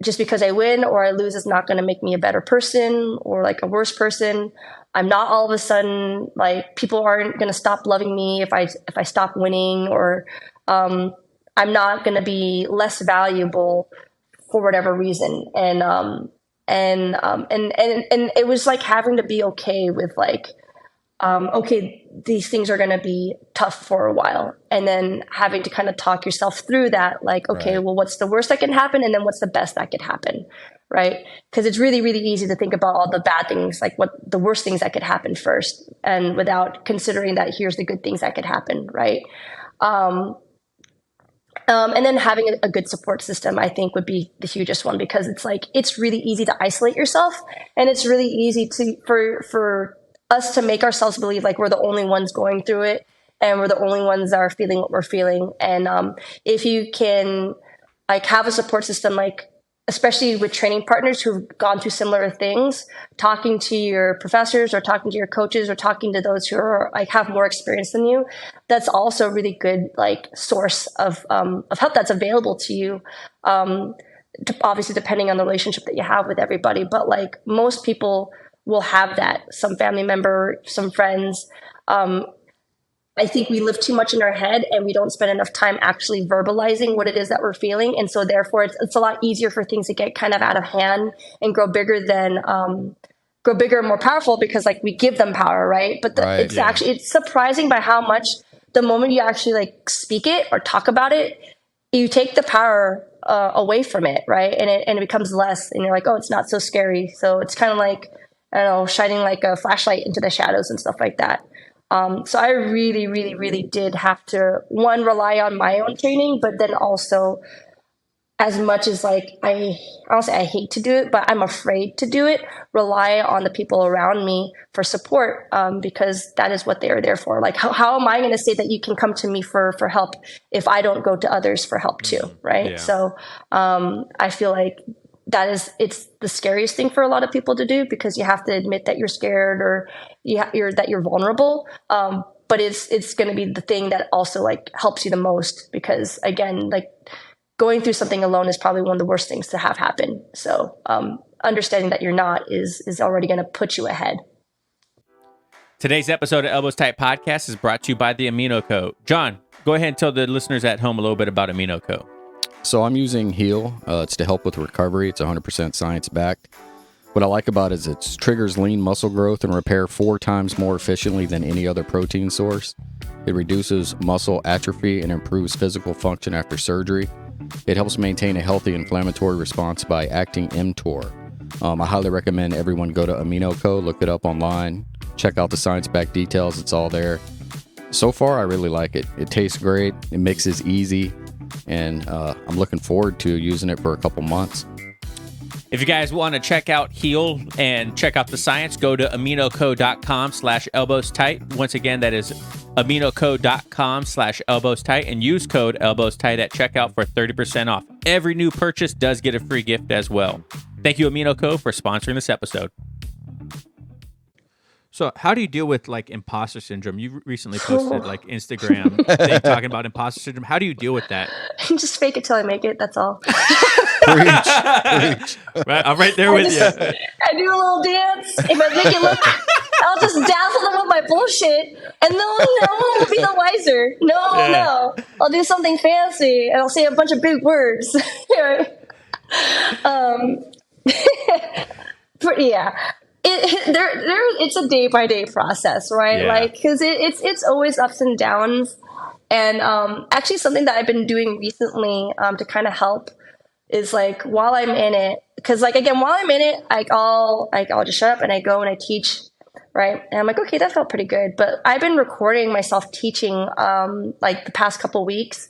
Just because I win or I lose is not going to make me a better person or like a worse person. I'm not all of a sudden like, people aren't going to stop loving me if I stop winning, or I'm not going to be less valuable for whatever reason. And it was like having to be okay with like, okay, these things are going to be tough for a while. And then having to kind of talk yourself through that, like, okay, Right. well, what's the worst that can happen? And then what's the best that could happen? Right. Because it's really, really easy to think about all the bad things, like what the worst things that could happen first, and without considering that here's the good things that could happen. Right. And then having a good support system, I think, would be the hugest one, because it's like, it's really easy to isolate yourself, and it's really easy for us to make ourselves believe like we're the only ones going through it, and we're the only ones that are feeling what we're feeling. And if you can like have a support system, like especially with training partners who've gone through similar things, talking to your professors or talking to your coaches or talking to those who are like have more experience than you, that's also a really good like source of help that's available to you. Obviously depending on the relationship that you have with everybody, but like most people will have that, some family member, some friends. I think we live too much in our head and we don't spend enough time actually verbalizing what it is that we're feeling. And so therefore it's a lot easier for things to get kind of out of hand and grow bigger and more powerful, because like we give them power. Right. But it's surprising by how much the moment you actually like speak it or talk about it, you take the power away from it. Right. And it becomes less, and you're like, oh, it's not so scary. So it's kind of like, I don't know, shining like a flashlight into the shadows and stuff like that. So I really, really, really did have to, one, rely on my own training, but then also, as much as like I hate to do it, but I'm afraid to do it, rely on the people around me for support, because that is what they are there for. Like, how am I going to say that you can come to me for help if I don't go to others for help too, right? Yeah. So I feel like it's the scariest thing for a lot of people to do, because you have to admit that you're scared, or you're vulnerable. But it's going to be the thing that also like helps you the most, because again, like going through something alone is probably one of the worst things to have happen. So understanding that you're not is already going to put you ahead. Today's episode of Elbows Tight Podcast is brought to you by the Amino Co. John, go ahead and tell the listeners at home a little bit about Amino Co. So I'm using Heal. It's to help with recovery. It's 100% science-backed. What I like about it is it triggers lean muscle growth and repair 4 times more efficiently than any other protein source. It reduces muscle atrophy and improves physical function after surgery. It helps maintain a healthy inflammatory response by acting mTOR. I highly recommend everyone go to Amino Co., look it up online, check out the science-backed details. It's all there. So far, I really like it. It tastes great. It mixes easy. And I'm looking forward to using it for a couple months. If you guys want to check out Heal and check out the science, go to aminoco.com/elbowstight. Once again, that is aminoco.com/elbowstight, and use code elbowstight at checkout for 30% off. Every new purchase does get a free gift as well. Thank you, Amino Co., for sponsoring this episode. So how do you deal with like imposter syndrome? You recently posted like Instagram thing talking about imposter syndrome. How do you deal with that? Just fake it till I make it. That's all. Preach. Right, I'm right there with you. I do a little dance. If I make it look, I'll just dazzle them with my bullshit, and no one will be the wiser. No. I'll do something fancy, and I'll say a bunch of big words. Yeah. it's a day by day process, right? Yeah. Like, because it's always ups and downs. And actually, something that I've been doing recently to kind of help is like while I'm in it, because like again, while I'm in it, I'll just shut up and I go and I teach, right? And I'm like, okay, that felt pretty good. But I've been recording myself teaching like the past couple weeks,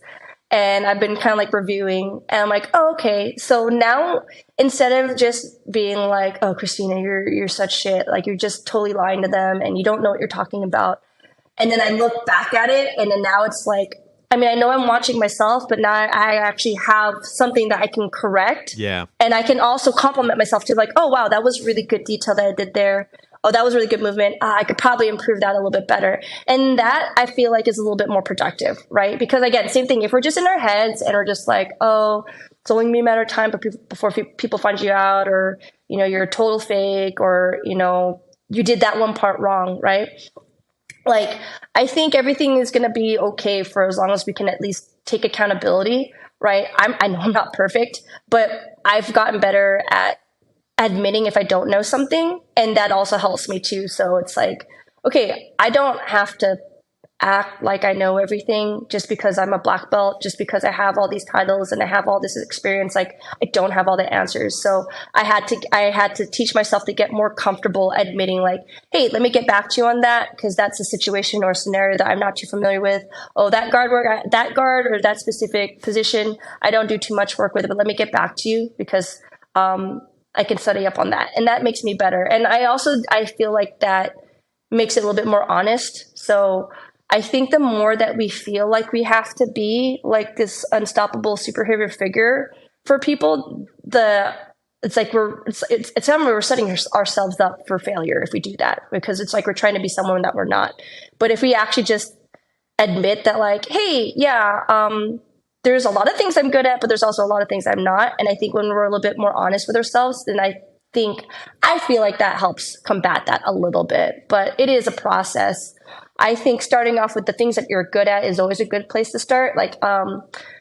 and I've been kind of like reviewing, and I'm like, oh, okay. So now instead of just being like, oh, Kristina, you're such shit, like you're just totally lying to them and you don't know what you're talking about. And then I look back at it, and then now it's like, I mean, I know I'm watching myself, but now I actually have something that I can correct. Yeah. And I can also compliment myself to like, oh, wow, that was really good detail that I did there. Oh, that was really good movement. I could probably improve that a little bit better. And that I feel like is a little bit more productive, right? Because again, same thing. If we're just in our heads and we're just like, oh, it's only a matter of time before people find you out, or, you know, you're a total fake, or, you know, you did that one part wrong, right? Like, I think everything is going to be okay for as long as we can at least take accountability, right? I know I'm not perfect, but I've gotten better at admitting if I don't know something, and that also helps me too. So it's like, okay, I don't have to act like I know everything just because I'm a black belt, just because I have all these titles and I have all this experience. Like, I don't have all the answers. So I had to teach myself to get more comfortable admitting like, hey, let me get back to you on that, because that's a situation or a scenario that I'm not too familiar with. Oh, that guard or that specific position, I don't do too much work with it, but let me get back to you because I can study up on that. And that makes me better. And I feel like that makes it a little bit more honest. So I think the more that we feel like we have to be like this unstoppable superhero figure for people, it's like we're setting ourselves up for failure if we do that, because it's like we're trying to be someone that we're not. But if we actually just admit that, like, hey, yeah, there's a lot of things I'm good at, but there's also a lot of things I'm not. And I think when we're a little bit more honest with ourselves, then I feel like that helps combat that a little bit. But it is a process. I think starting off with the things that you're good at is always a good place to start. Like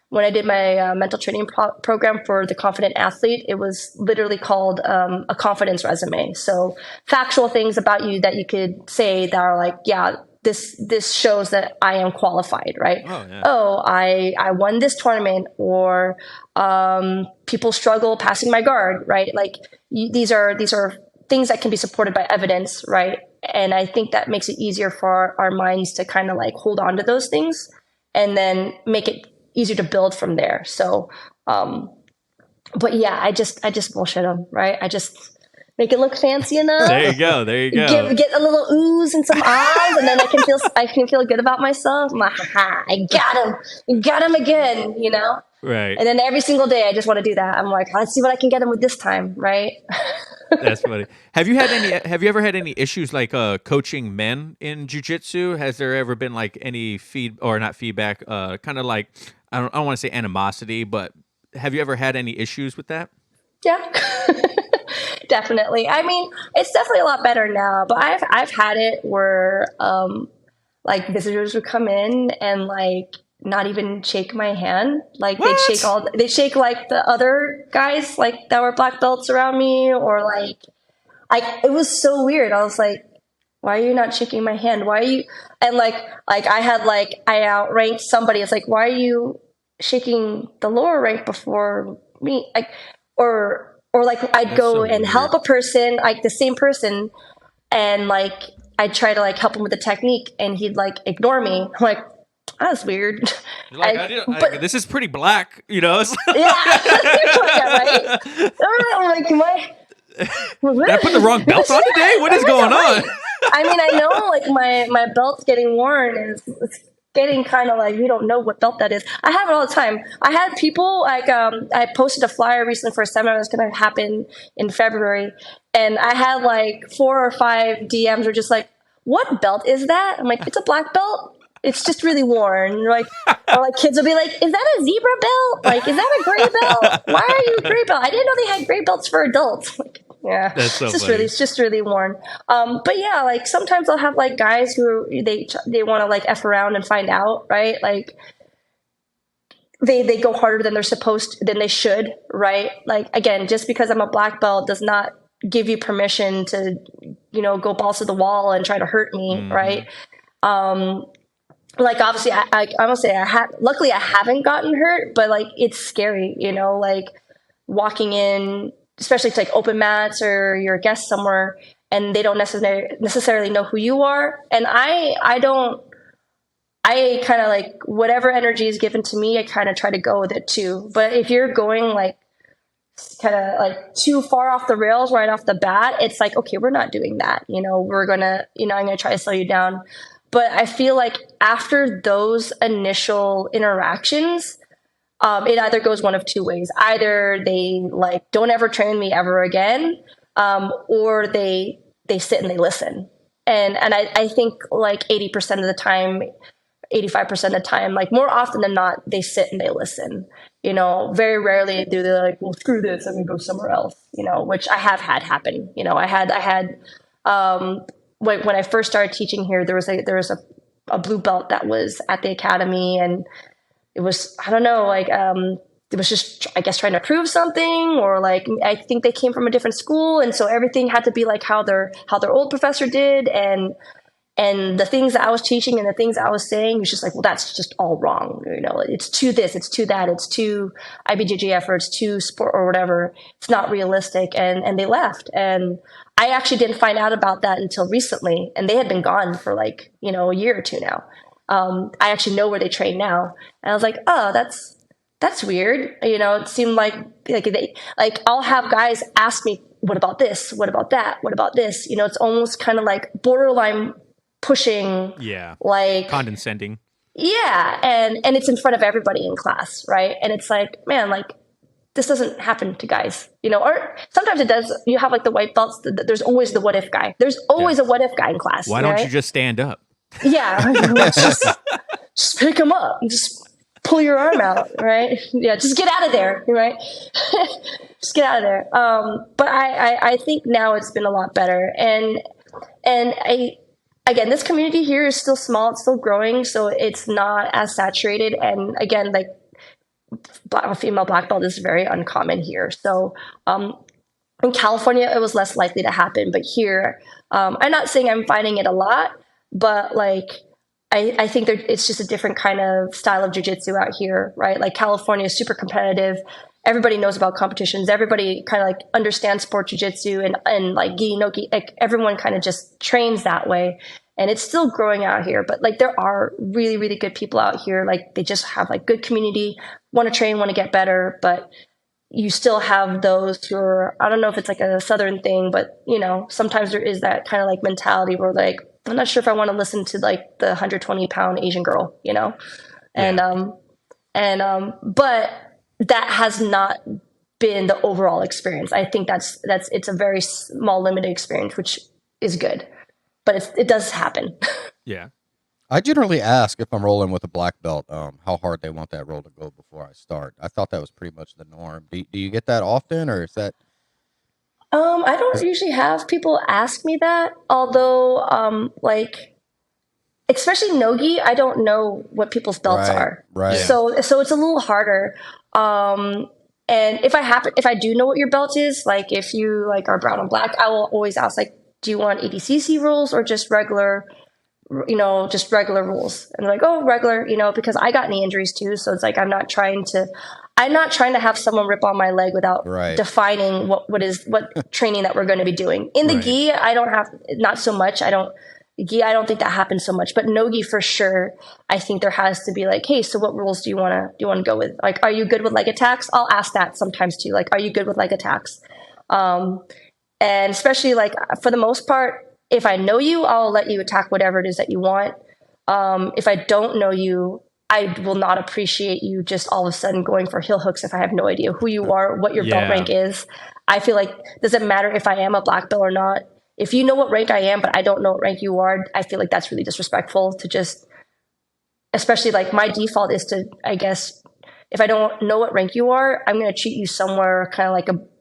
when I did my mental training program for the confident athlete, it was literally called a confidence resume. So factual things about you that you could say that are like, yeah, this shows that I am qualified, right? Oh, yeah. Oh, I won this tournament, or people struggle passing my guard, right? Like these are things that can be supported by evidence, right? And I think that makes it easier for our minds to kind of like hold on to those things and then make it easier to build from there. So, but yeah, I just bullshit them, right? I just make it look fancy enough. There you go. Get a little oohs and some ahs, and then I can feel good about myself. I'm like, I got him again, you know? Right. And then every single day I just want to do that. I'm like, let's see what I can get him with this time, right? That's funny. Have you ever had any issues like coaching men in jiu-jitsu? Has there ever been like any feedback, kind of like, I don't want to say animosity, but have you ever had any issues with that? Yeah. Definitely. I mean, it's definitely a lot better now, but I've had it where like visitors would come in and like not even shake my hand. Like What? they'd shake like the other guys like that were black belts around me, or like it was so weird. I was like, why are you not shaking my hand? Why are you? And like I outranked somebody. It's like, why are you shaking the lower rank before me? Like, or like I'd That's go so and weird. help a person, like the same person, and like I'd try to like help him with the technique, and he'd like ignore me. I'm like, that's weird. You're like, this is pretty black, you know? It's like, Yeah, right. I'm like, did I put the wrong belt on today? What is going on? I mean, I know like my belt's getting worn, and it's getting kind of like, we don't know what belt that is. I have it all the time. I had people like, I posted a flyer recently for a seminar that's going to happen in February. And I had like 4 or 5 DMs were just like, what belt is that? I'm like, it's a black belt. It's just really worn. Or like kids will be like, is that a zebra belt? Like, is that a gray belt? Why are you a gray belt? I didn't know they had gray belts for adults. Like, yeah, That's so funny. It's just really worn. But yeah, like sometimes I'll have like guys who they want to like F around and find out, right? Like they go harder than they should, right? Like again, just because I'm a black belt does not give you permission to go balls to the wall and try to hurt me, right? Like obviously I must say luckily I haven't gotten hurt, but like it's scary, like walking in, especially to like open mats or you're a guest somewhere and they don't necessarily know who you are. And I kind of like whatever energy is given to me, I kind of try to go with it too. But if you're going like kind of like too far off the rails right off the bat, it's like, okay, we're not doing that. We're going to, I'm going to try to slow you down. But I feel like after those initial interactions, it either goes one of two ways. Either they like don't ever train me ever again, or they sit and they listen. And I think like 80% of the time, 85% of the time, like more often than not, they sit and they listen. Very rarely do they like, well, screw this, I'm gonna go somewhere else. Which I have had happen. I had when I first started teaching here, there was a blue belt that was at the academy, and it was, I don't know, like it was just, I guess, trying to prove something, or like I think they came from a different school, and so everything had to be like how their old professor did, and the things that I was teaching and the things I was saying was just like, well, that's just all wrong. It's too this, it's too that, it's too IBJJF, or it's too sport or whatever. It's not realistic, and they left, and I actually didn't find out about that until recently, and they had been gone for like, a year or two now. I actually know where they train now. And I was like, oh, that's weird. It seemed like I'll have guys ask me, what about this? What about that? What about this? It's almost kind of like borderline pushing. Yeah. Like condescending. Yeah. And it's in front of everybody in class. Right. And it's like, man, like, this doesn't happen to guys, or sometimes it does. You have like the white belts. There's always the what if guy. There's always a what if guy in class. Why don't you just stand up? Yeah. just pick them up and just pull your arm out. Right. Yeah. Just get out of there. Right. Just get out of there. But I think now it's been a lot better. And again, this community here is still small. It's still growing. So it's not as saturated. And again, like, a female black belt is very uncommon here. So in California, it was less likely to happen. But here, I'm not saying I'm finding it a lot, but like I think it's just a different kind of style of jiu-jitsu out here, right? Like California is super competitive. Everybody knows about competitions. Everybody kind of like understands sport jiu-jitsu and like gi, NoGi. Like everyone kind of just trains that way. And it's still growing out here, but like there are really, really good people out here. Like they just have like good community, want to train, want to get better, but you still have those who are, I don't know if it's like a Southern thing, but sometimes there is that kind of like mentality where like, I'm not sure if I want to listen to like the 120-pound Asian girl, and, but that has not been the overall experience. I think it's a very small, limited experience, which is good. But it does happen. Yeah. I generally ask if I'm rolling with a black belt, how hard they want that roll to go before I start. I thought that was pretty much the norm. Do you get that often, or is that? I don't usually have people ask me that. Although, like, especially NoGi, I don't know what people's belts are. Right. So it's a little harder. And if I do know what your belt is, like if you like are brown and black, I will always ask like, do you want ADCC rules or just regular rules? And they're like, oh, regular, because I got knee injuries too. So it's like, I'm not trying to have someone rip on my leg without defining what training that we're going to be doing. In the gi, I don't have, not so much. I don't think that happens so much, but NoGi for sure. I think there has to be like, hey, so what rules do you want to go with? Like, are you good with leg attacks? I'll ask that sometimes too. Like, are you good with leg attacks? And especially like for the most part, if I know you, I'll let you attack whatever it is that you want. If I don't know you, I will not appreciate you just all of a sudden going for heel hooks if I have no idea who you are, what your belt rank is. I feel like doesn't matter if I am a black belt or not. If you know what rank I am, but I don't know what rank you are, I feel like that's really disrespectful to just, especially like my default is to, I guess, if I don't know what rank you are, I'm going to treat you somewhere kind of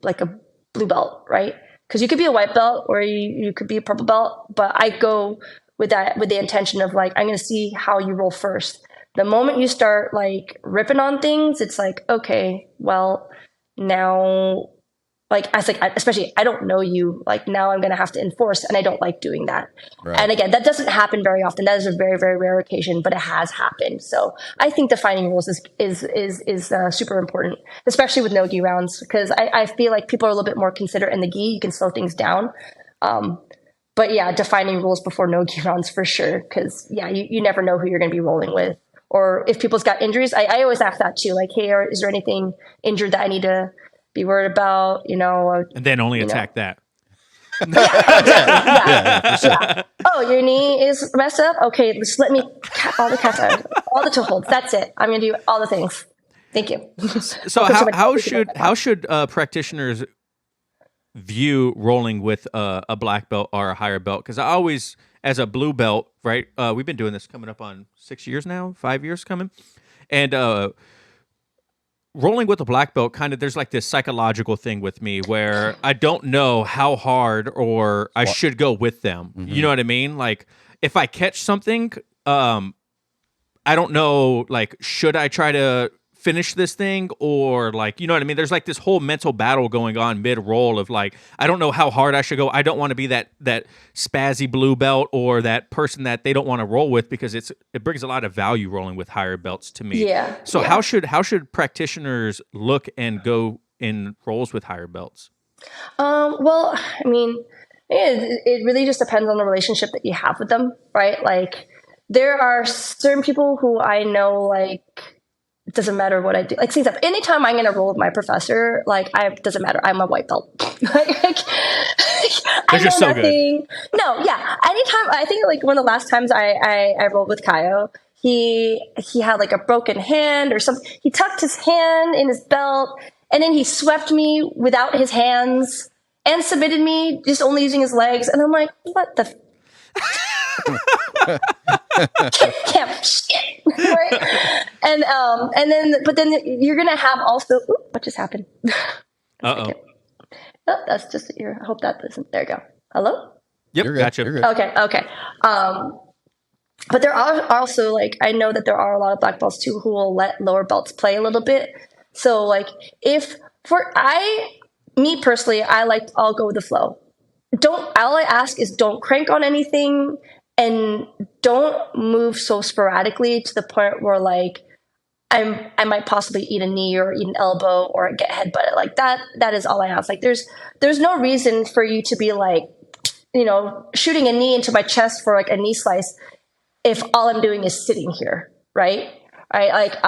like a blue belt, right? Because you could be a white belt or you could be a purple belt, but I go with the intention of like, I'm going to see how you roll first. The moment you start like ripping on things, it's like, okay, well, now like I was like, especially I don't know you, like now I'm going to have to enforce, and I don't like doing that. Right. And again, that doesn't happen very often. That is a very, very rare occasion, but it has happened. So I think defining rules is super important, especially with no-gi rounds, because I feel like people are a little bit more considerate in the gi. You can slow things down. But yeah, defining rules before no-gi rounds for sure, because yeah, you never know who you're going to be rolling with. Or if people's got injuries, I always ask that too. Like, hey, is there anything injured that I need to be worried about? And then only attack that. Yeah. Oh, your knee is messed up? Okay, just let me all the cats out, all the toe holds. That's it. I'm going to do all the things. Thank you. So how should practitioners view rolling with a black belt or a higher belt? Because I always, as a blue belt, right? We've been doing this coming up on 6 years now, 5 years coming, and rolling with a black belt, kind of, there's like this psychological thing with me where I don't know how hard or I should go with them. Mm-hmm. You know what I mean? Like if I catch something, I don't know, like, should I try to finish this thing, or like, you know what I mean? There's like this whole mental battle going on mid-roll of like, I don't know how hard I should go. I don't want to be that spazzy blue belt or that person that they don't want to roll with, because it brings a lot of value rolling with higher belts to me. Yeah. So how should practitioners look and go in rolls with higher belts? Well, I mean, it really just depends on the relationship that you have with them, right? Like there are certain people who I know, like, it doesn't matter what I do. Like, Cesar, anytime I'm going to roll with my professor, like, it doesn't matter. I'm a white belt. I know so nothing. Good. No, yeah. Anytime, I think like one of the last times I rolled with Caio, he had like a broken hand or something. He tucked his hand in his belt, and then he swept me without his hands and submitted me just only using his legs. And I'm like, what the camp shit, right? And then you're gonna have also what just happened? Oh, that's just your. I hope that doesn't. There you go. Hello. Yep, gotcha. Okay. But there are also, like, I know that there are a lot of black belts too who will let lower belts play a little bit. So like me personally, I'll go with the flow. All I ask is don't crank on anything, and don't move so sporadically to the point where like I might possibly eat a knee or eat an elbow or get headbutted. Like that is all I ask. Like there's no reason for you to be like, shooting a knee into my chest for like a knee slice if all I'm doing is sitting here, right? But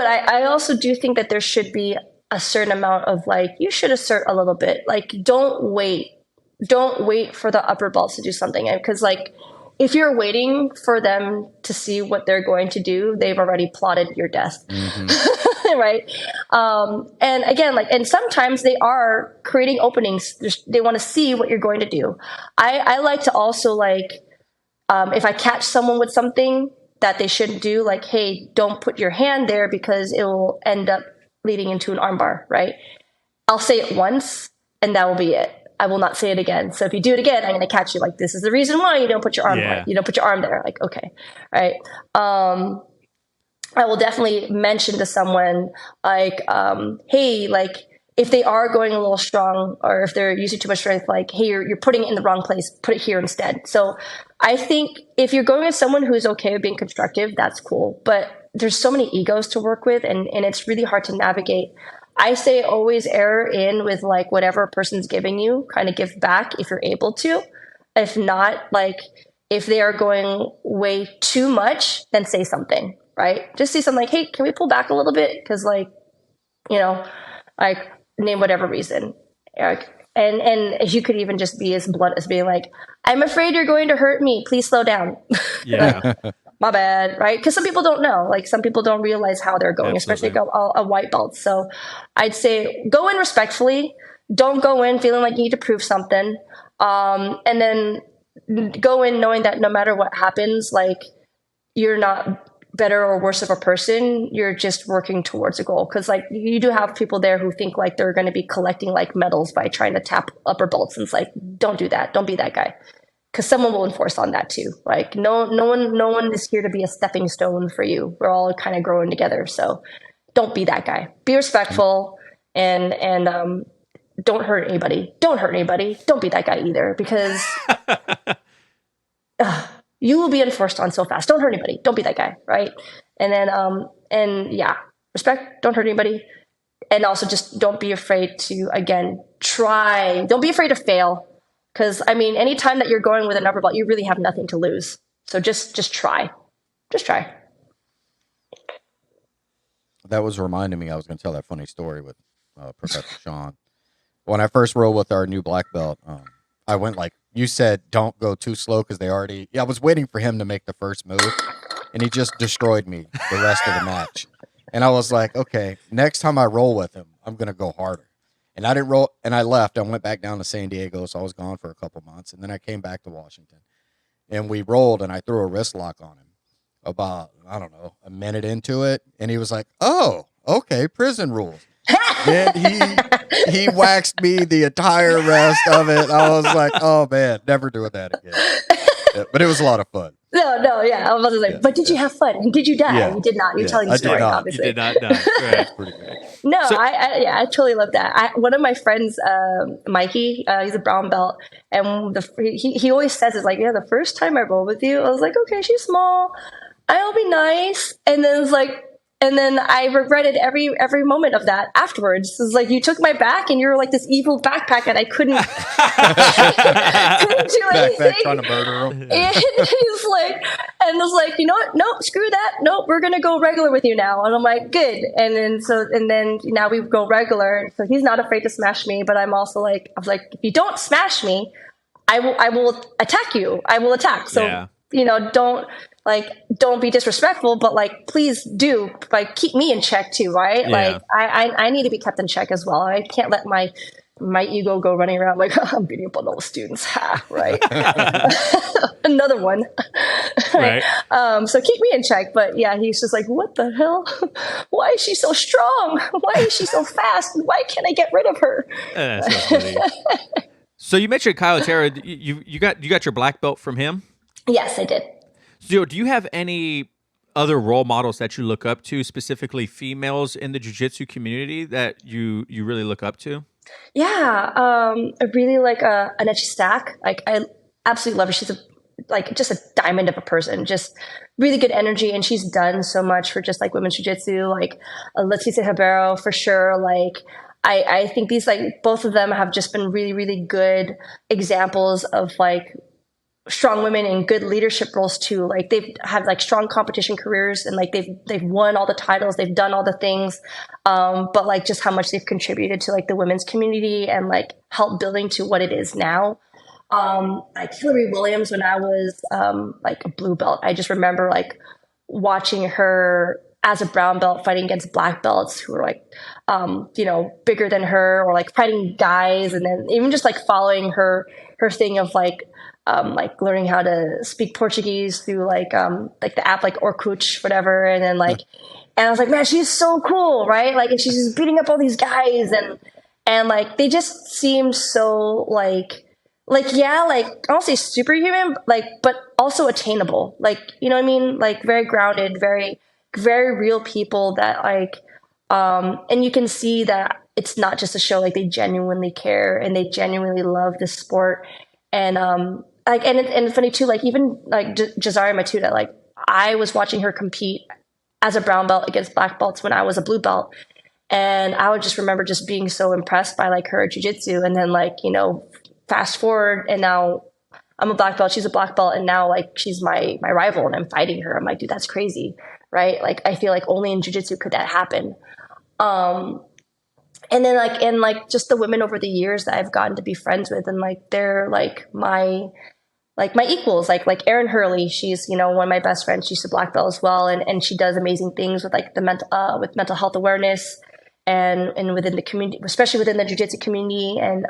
I also do think that there should be a certain amount of like, you should assert a little bit. Like, don't wait for the upper belts to do something. Because like, if you're waiting for them to see what they're going to do, they've already plotted your death. Mm-hmm. Right. And again, like, and sometimes they are creating openings. They want to see what you're going to do. I like to also like, if I catch someone with something that they shouldn't do, like, hey, don't put your hand there because it will end up leading into an armbar, right? I'll say it once and that will be it. I will not say it again. So if you do it again, I'm going to catch you. Like, this is the reason why you don't put your arm there. You don't put your arm there. Like, okay. Right. I will definitely mention to someone like, hey, like if they are going a little strong or if they're using too much strength, like, hey, you're putting it in the wrong place, put it here instead. So I think if you're going with someone who's okay with being constructive, that's cool. But there's so many egos to work with, and it's really hard to navigate. I say always err in with like whatever a person's giving you, kind of give back if you're able to. If not, like if they are going way too much, then say something, right? Just say something like, hey, can we pull back a little bit? Because like, like name whatever reason. And you could even just be as blunt as being like, I'm afraid you're going to hurt me. Please slow down. Yeah. My bad, right? Because some people don't know. Like some people don't realize how they're going, especially a white belt. So I'd say go in respectfully. Don't go in feeling like you need to prove something. And then go in knowing that no matter what happens, like you're not better or worse of a person. You're just working towards a goal. Because like you do have people there who think like they're going to be collecting like medals by trying to tap upper belts. And it's like, don't do that. Don't be that guy. Because someone will enforce on that too. Like no one is here to be a stepping stone for you. We're all kind of growing together. So don't be that guy. Be respectful and don't hurt anybody. Don't hurt anybody. Don't be that guy either, because you will be enforced on so fast. Don't hurt anybody. Don't be that guy, right? And then and yeah, respect. Don't hurt anybody, and also just don't be afraid to, again, try. Don't be afraid to fail, because I mean, anytime that you're going with an upper belt, you really have nothing to lose. So just try. Just try. That was reminding me, I was going to tell that funny story with Professor Sean. When I first rolled with our new black belt, I went like, you said, don't go too slow, because I was waiting for him to make the first move, and he just destroyed me the rest of the match. And I was like, okay, next time I roll with him, I'm going to go harder. And I didn't roll, and I left. I went back down to San Diego, so I was gone for a couple months, and then I came back to Washington. And we rolled, and I threw a wrist lock on him about, I don't know, a minute into it. And he was like, oh, okay, prison rules. Then he waxed me the entire rest of it. I was like, oh, man, never doing that again. Yeah, but it was a lot of fun. No, yeah. I was about to say, but did you have fun? And did you die? Yeah. You did not. You're telling the story, obviously. You did not die. Right. Pretty great. No, I totally love that. One of my friends, Mikey, he's a brown belt, and he always says, it's like, yeah, the first time I rolled with you, I was like, okay, she's small, I'll be nice, and then it's like, and then I regretted every moment of that afterwards. It's like, you took my back, and you were like this evil backpack, and I couldn't, couldn't do anything. Backpack trying to murder him. And he's like, and was like, you know what? Nope, screw that. Nope, we're gonna go regular with you now. And I'm like, good. And then now we go regular. So he's not afraid to smash me, but I'm also like, I was like, if you don't smash me, I will attack you. I will attack. So Yeah. don't be disrespectful, but like, please do, like, keep me in check too, right? Yeah. Like I need to be kept in check as well. I can't let my ego go running around like, I'm beating up on all the students. Ha, right. Another one. Right. So keep me in check. But yeah, he's just like, what the hell? Why is she so strong? Why is she so fast? Why can't I get rid of her? That's so funny. So you mentioned Caio Terra. You got your black belt from him? Yes, I did. So do you have any other role models that you look up to, specifically females in the jiu-jitsu community that you really look up to? Yeah, I really like Anechi Stack. Like, I absolutely love her. She's just a diamond of a person, just really good energy, and she's done so much for just like women's jiu-jitsu. Like Leticia Ribeiro, for sure. Like, I think these, like, both of them have just been really, really good examples of like strong women in good leadership roles too. Like, they've had like strong competition careers, and like they've won all the titles, they've done all the things, but like just how much they've contributed to like the women's community and like help building to what it is now. Like Hillary Williams, when I was like a blue belt, I just remember like watching her as a brown belt fighting against black belts who were like bigger than her, or like fighting guys, and then even just like following her thing of like learning how to speak Portuguese through like the app like Orkut, whatever. And then like, and I was like, man, she's so cool, right? Like, and she's just beating up all these guys, and like they just seem so like yeah, like I don't say superhuman, like, but also attainable. Like, you know what I mean? Like, very grounded, very, very real people that like, and you can see that it's not just a show. Like, they genuinely care and they genuinely love the sport. And like, and it's funny too. Like, even like Jazari Matuda, like I was watching her compete as a brown belt against black belts when I was a blue belt, and I would just remember just being so impressed by like her jiu-jitsu. And then like, fast forward, and now I'm a black belt, she's a black belt, and now like she's my rival, and I'm fighting her. I'm like, dude, that's crazy, right? Like, I feel like only in jiu-jitsu could that happen. And then like, and like just the women over the years that I've gotten to be friends with, and like they're like my equals, like Erin Hurley, she's one of my best friends. She's a black belt as well, and she does amazing things with like the mental health awareness and within the community, especially within the jiu-jitsu community. And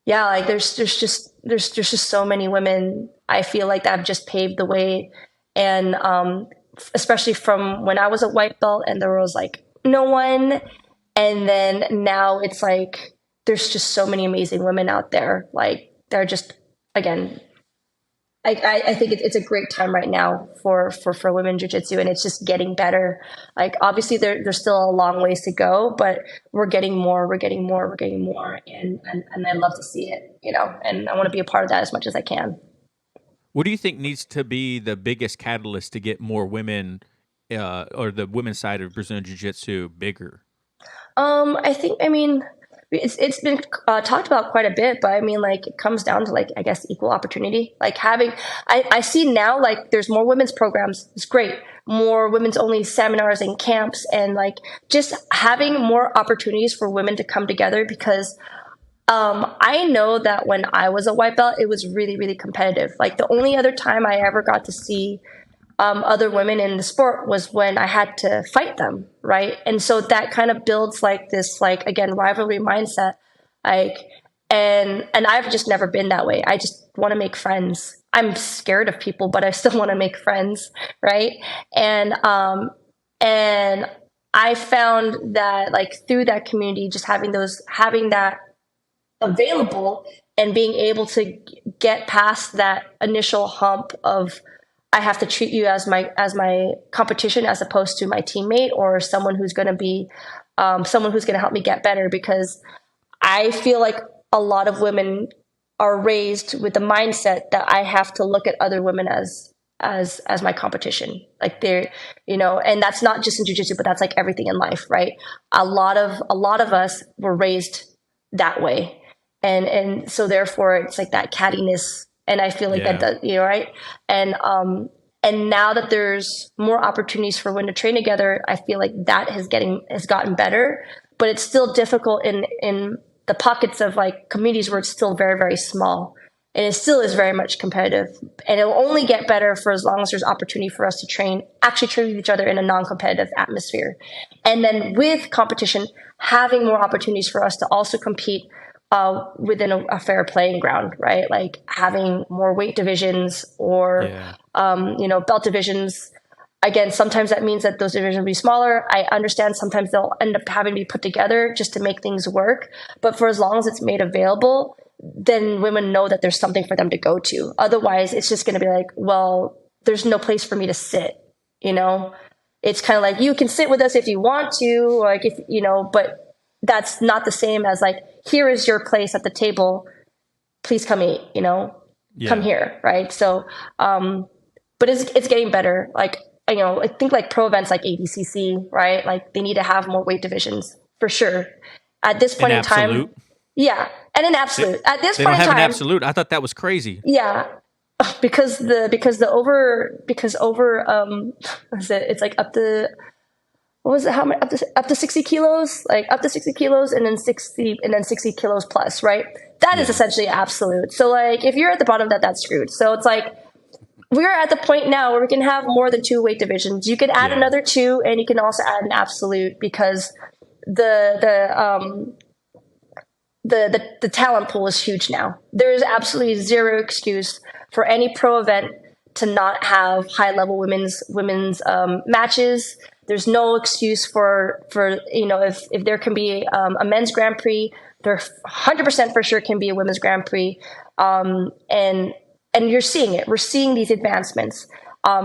yeah, like there's just so many women I feel like that have just paved the way, and especially from when I was a white belt and there was like no one, and then now it's like there's just so many amazing women out there. Like, they're just, again, I think it's a great time right now for women jiu-jitsu, and it's just getting better. Like obviously there's still a long ways to go, but we're getting more, and I love to see it, and I want to be a part of that as much as I can. What do you think needs to be the biggest catalyst to get more women or the women's side of Brazilian Jiu-Jitsu bigger? I mean, it's been talked about quite a bit, but I mean, like it comes down to like, I guess, equal opportunity. Like I see now like there's more women's programs. It's great. More women's only seminars and camps, and like just having more opportunities for women to come together, because I know that when I was a white belt, it was really, really competitive. Like the only other time I ever got to see other women in the sport was when I had to fight them, right? And so that kind of builds like this, like again, rivalry mindset, like, and I've just never been that way. I just want to make friends. I'm scared of people, but I still want to make friends, right? And I found that like through that community, just having that available and being able to get past that initial hump of I have to treat you as my competition as opposed to my teammate or someone who's going to be someone who's going to help me get better, because I feel like a lot of women are raised with the mindset that I have to look at other women as my competition. Like they're, and that's not just in jiu-jitsu, but that's like everything in life, right? A lot of us were raised that way. And so therefore it's like that cattiness. And I feel like that does, right. And now that there's more opportunities for women to train together, I feel like that has gotten better, but it's still difficult in the pockets of like communities where it's still very, very small, and it still is very much competitive, and it'll only get better for as long as there's opportunity for us to actually train with each other in a non-competitive atmosphere. And then with competition, having more opportunities for us to also compete within a fair playing ground, right? Like having more weight divisions or, belt divisions. Again, sometimes that means that those divisions will be smaller. I understand sometimes they'll end up having to be put together just to make things work. But for as long as it's made available, then women know that there's something for them to go to. Otherwise, it's just going to be like, well, there's no place for me to sit, It's kind of like, you can sit with us if you want to, like if, but that's not the same as like, here is your place at the table. Please come eat, come here. Right. So, but it's getting better. Like, I think like pro events like ADCC, right? Like they need to have more weight divisions for sure. At this point in time. Yeah. And an absolute. At this point in time. They don't have an absolute. I thought that was crazy. Yeah. Because it's like up to, what was it? How much? Up to 60 kilos, like up to 60 kilos and then 60 kilos plus, right? That is essentially absolute. So like, if you're at the bottom of that, that's screwed. So it's like, we're at the point now where we can have more than 2 weight divisions. You can add another 2, and you can also add an absolute, because the talent pool is huge now. There is absolutely zero excuse for any pro event to not have high level women's matches. There's no excuse for if there can be a men's Grand Prix, there 100% for sure can be a women's Grand Prix, and you're seeing it. We're seeing these advancements.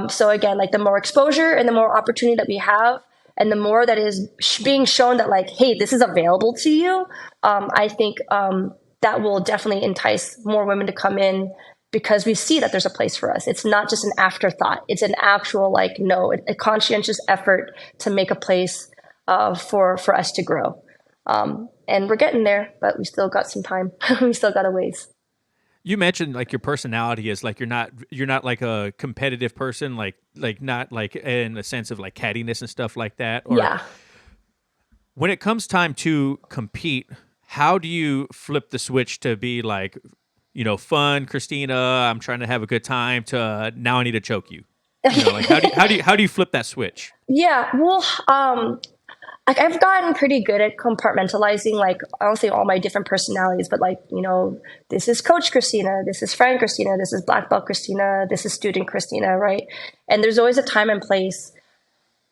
So again, like the more exposure and the more opportunity that we have, and the more that is being shown that like, hey, this is available to you, I think that will definitely entice more women to come in, because we see that there's a place for us. It's not just an afterthought. It's an actual a conscientious effort to make a place for us to grow. And we're getting there, but we still got some time. We still got a ways. You mentioned like your personality is like you're not like a competitive person, like not like in the sense of like cattiness and stuff like that. Or when it comes time to compete, how do you flip the switch to be like, fun, Kristina, I'm trying to have a good time, to now I need to choke you? Like how do you flip that switch? Yeah, well, like I've gotten pretty good at compartmentalizing, like I don't say all my different personalities, but like, this is Coach Kristina, this is friend Kristina, this is black belt Kristina, this is student Kristina, right? And there's always a time and place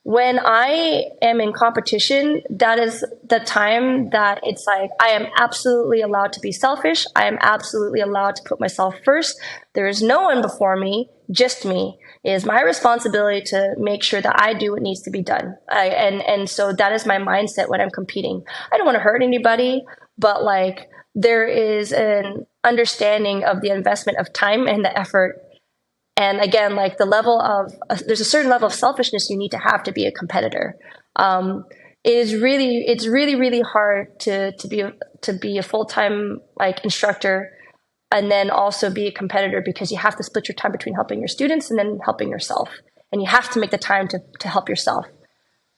when I am in competition, that is the time that it's like I am absolutely allowed to be selfish. I am absolutely allowed to put myself first. There is no one before me, just me. It is my responsibility to make sure that I do what needs to be done. And so that is my mindset when I'm competing. I don't want to hurt anybody, but like there is an understanding of the investment of time and the effort. And again, like the level of there's a certain level of selfishness you need to be a competitor. It's really hard to be a full-time like instructor and then also be a competitor, because you have to split your time between helping your students and then helping yourself, and you have to make the time to help yourself.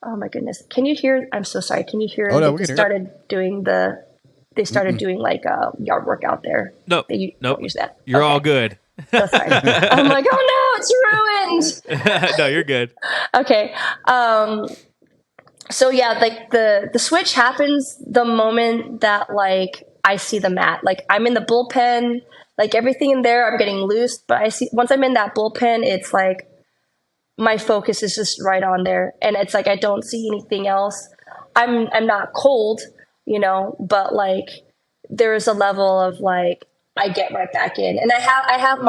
Oh my goodness, can you hear? I'm so sorry. Can you hear? Oh, no, they started doing like a yard work out there. Nope. Don't use that. You're Okay. all good. So sorry. I'm like, oh no, it's ruined. No, you're good. Okay. So yeah, like the switch happens the moment that like I see the mat. Like I'm in the bullpen, like everything in there, I'm getting loose. But I see once I'm in that bullpen, it's like my focus is just right on there, and it's like I don't see anything else. I'm not cold, but like there is a level of like I get right back in, and I have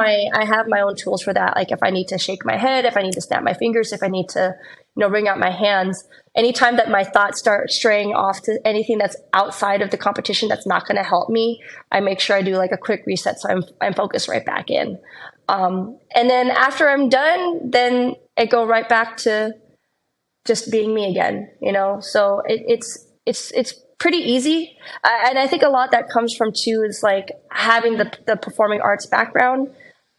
my own tools for that. Like if I need to shake my head, if I need to snap my fingers, if I need to, wring out my hands, anytime that my thoughts start straying off to anything that's outside of the competition that's not going to help me, I make sure I do like a quick reset so I'm focused right back in. And then after I'm done, then I go right back to just being me again. So it's pretty easy. And I think a lot that comes from too is like having the performing arts background,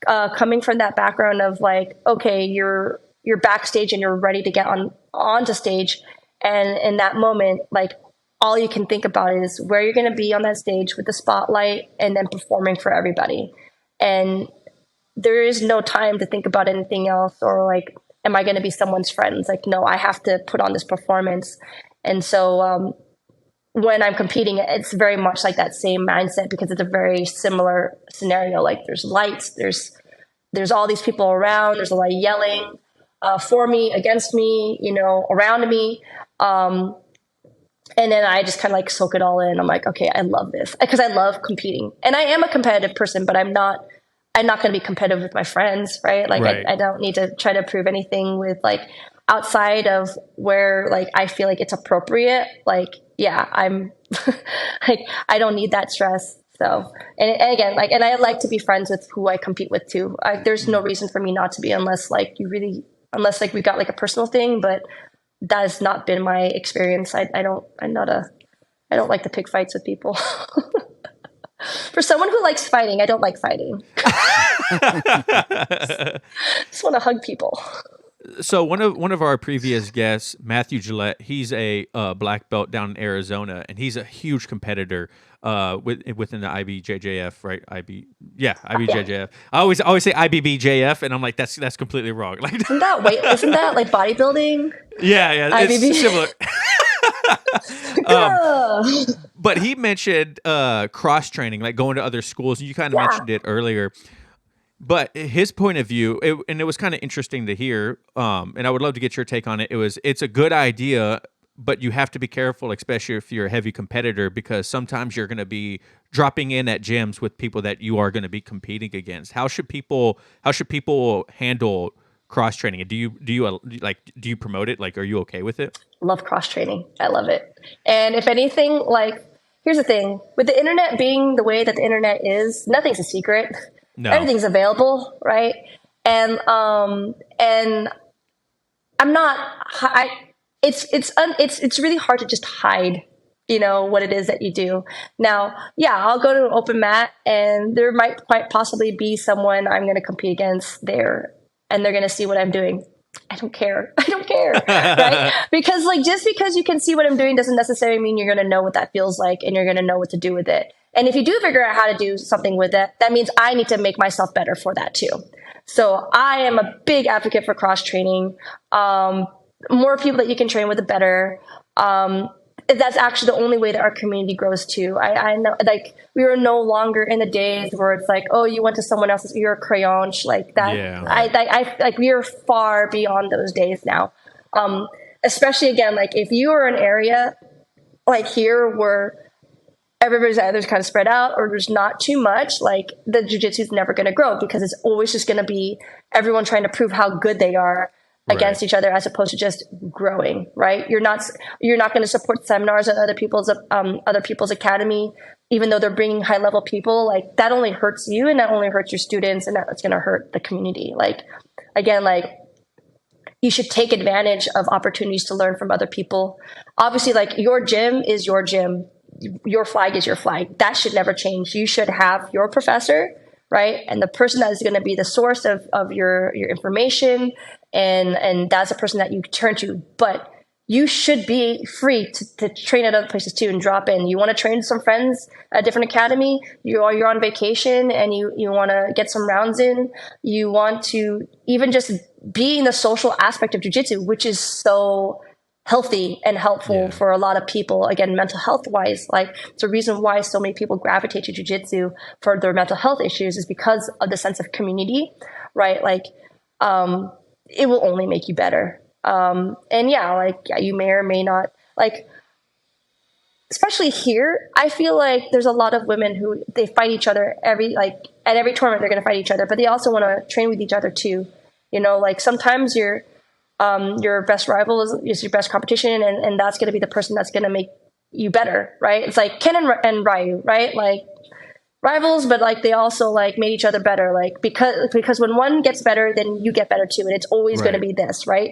coming from that background of like, okay, you're backstage and you're ready to get onto stage. And in that moment, like all you can think about is where you're going to be on that stage with the spotlight and then performing for everybody. And there is no time to think about anything else or like, am I going to be someone's friends? Like, no, I have to put on this performance. And so, when I'm competing, it's very much like that same mindset, because it's a very similar scenario. Like there's lights, there's all these people around, there's a lot of yelling for me, against me, around me. And then I just kind of like soak it all in. I'm like, okay, I love this, because I love competing, and I am a competitive person, but I'm not going to be competitive with my friends, right? Like right. I don't need to try to prove anything with like outside of where like I feel like it's appropriate. Like, yeah, I'm like, I don't need that stress. So, and again, like, and I like to be friends with who I compete with too. There's no reason for me not to be, unless like we've got like a personal thing, but that has not been my experience. I don't like to pick fights with people. For someone who likes fighting, I don't like fighting. Just want to hug people. So one of our previous guests, Matthew Gillette, he's a black belt down in Arizona, and he's a huge competitor within the IBJJF, right? IBJJF. Yeah. I always say IBBJF, and I'm like, that's completely wrong. Like, isn't that like bodybuilding? Yeah, IBB. It's similar. But he mentioned cross training, like going to other schools, and you kind of mentioned it earlier. But his point of view, it was kind of interesting to hear, and I would love to get your take on it. It's a good idea, but you have to be careful, especially if you're a heavy competitor, because sometimes you're going to be dropping in at gyms with people that you are going to be competing against. How should people handle cross training? Do you promote it? Like, are you okay with it? Love cross training. I love it. And if anything, like, here's the thing: with the internet being the way that the internet is, nothing's a secret. No. Everything's available, right? And I'm not. It's really hard to just hide, what it is that you do. Now, yeah, I'll go to an open mat, and there might quite possibly be someone I'm going to compete against there, and they're going to see what I'm doing. I don't care, right? Because just because you can see what I'm doing doesn't necessarily mean you're going to know what that feels like, and you're going to know what to do with it. And if you do figure out how to do something with it, that means I need to make myself better for that too. So I am a big advocate for cross training. More people that you can train with, the better. That's actually the only way that our community grows too. I know, like, we are no longer in the days where it's like, oh, you went to someone else's, you're a crayon, like that. Yeah. We are far beyond those days now. especially again, like if you are an area like here where everybody's either kind of spread out or there's not too much, like the jiu-jitsu is never going to grow because it's always just going to be everyone trying to prove how good they are against each other as opposed to just growing, right? You're not going to support seminars at other people's academy, even though they're bringing high level people. Like that only hurts you and that only hurts your students and that's going to hurt the community. Like, again, like you should take advantage of opportunities to learn from other people. Obviously, like your gym is your gym. Your flag is your flag. That should never change. You should have your professor, right? And the person that is going to be the source of your information. And that's the person that you turn to. But you should be free to train at other places too and drop in. You want to train some friends at a different academy. You're on vacation and you want to get some rounds in. You want to even just be in the social aspect of jiu-jitsu, which is so healthy and helpful for a lot of people. Again, mental health wise, like it's a reason why so many people gravitate to jiu-jitsu for their mental health issues is because of the sense of community, right? Like, it will only make you better. And you may or may not like, especially here, I feel like there's a lot of women who they fight each other at every tournament, they're going to fight each other, but they also want to train with each other too. You know, like sometimes your best rival is your best competition, and that's going to be the person that's going to make you better, right? It's like Ken and Ryu, right? Like rivals, but like they also like made each other better, like because when one gets better, then you get better too, and it's always going to be this, right?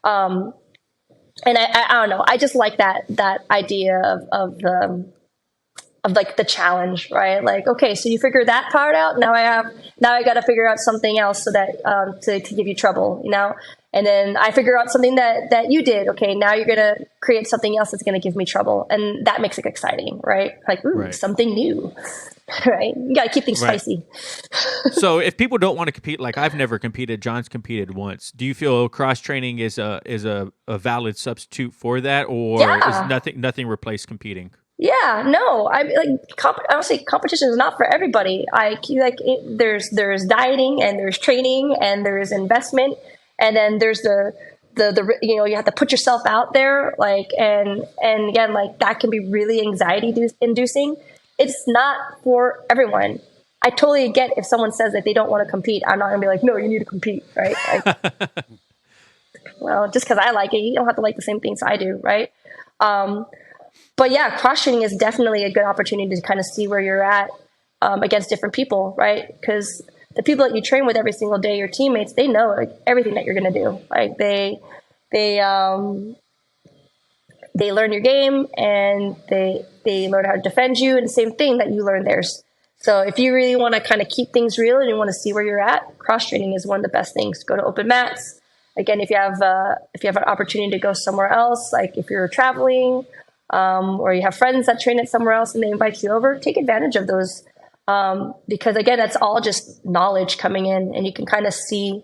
And I don't know, I just like that idea of like the challenge, right? Like, okay, so you figure that part out. Now I got to figure out something else so that to give you trouble, you know. And then I figure out something that you did. Okay, now you're gonna create something else that's gonna give me trouble, and that makes it exciting, right? Like, ooh, something new, right? You gotta keep things spicy. So, if people don't want to compete, like I've never competed, John's competed once. Do you feel cross training is a valid substitute for that, or is nothing replace competing? Yeah, no, I mean, like honestly, competition is not for everybody. There's dieting and there's training and there's investment. And then there's the you have to put yourself out there, like, and again, like that can be really anxiety inducing. It's not for everyone. I totally get if someone says that they don't want to compete. I'm not gonna be like, no, you need to compete, right? Like, well, just because I like it, you don't have to like the same things I do, right? But yeah, cross training is definitely a good opportunity to kind of see where you're at against different people, right? Because the people that you train with every single day, your teammates, they know like everything that you're going to do. Like they learn your game and they learn how to defend you, and the same thing that you learn theirs. So if you really want to kind of keep things real and you want to see where you're at, cross training is one of the best things. Go to open mats. Again, if you have an opportunity to go somewhere else, like if you're traveling or you have friends that train it somewhere else and they invite you over, take advantage of those. Because again, that's all just knowledge coming in, and you can kind of see,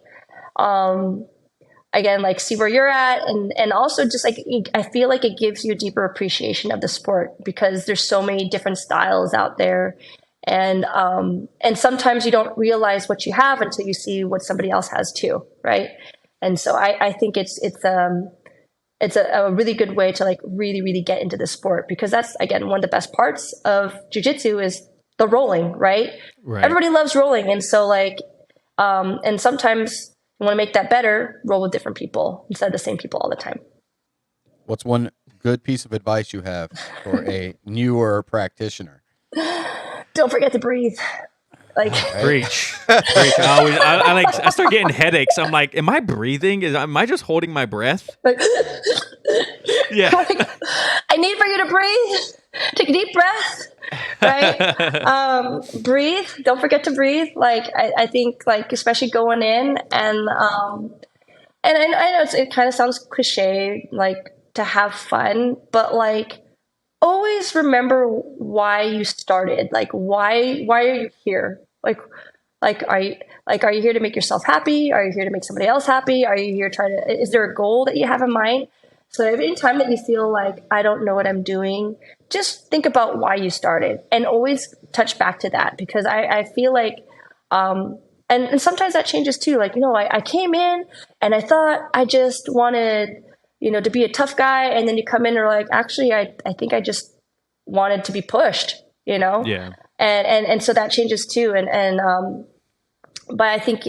again, like see where you're at. And also just like, I feel like it gives you a deeper appreciation of the sport because there's so many different styles out there. And sometimes you don't realize what you have until you see what somebody else has too. Right. And so I think it's a really good way to like really, really get into the sport, because that's, again, one of the best parts of jiu-jitsu is the rolling, right? Everybody loves rolling. And so like, and sometimes you want to make that better, roll with different people instead of the same people all the time. What's one good piece of advice you have for a newer practitioner? Don't forget to breathe. Like preach. I start getting headaches. I'm like, am I breathing? Am I just holding my breath? Yeah. I need for you to breathe. Take a deep breath. Right? Breathe. Don't forget to breathe. Like I think, like, especially going in, and I know it kind of sounds cliche, like to have fun, but like always remember why you started. Like why are you here? Are you here to make yourself happy? Are you here to make somebody else happy? Are you here is there a goal that you have in mind? So every time that you feel like I don't know what I'm doing, just think about why you started and always touch back to that, because I feel like, and sometimes that changes too. Like, I came in and I thought I just wanted to be a tough guy, and then you come in and are like, actually, I think I just wanted to be pushed, Yeah. And so that changes too. But I think,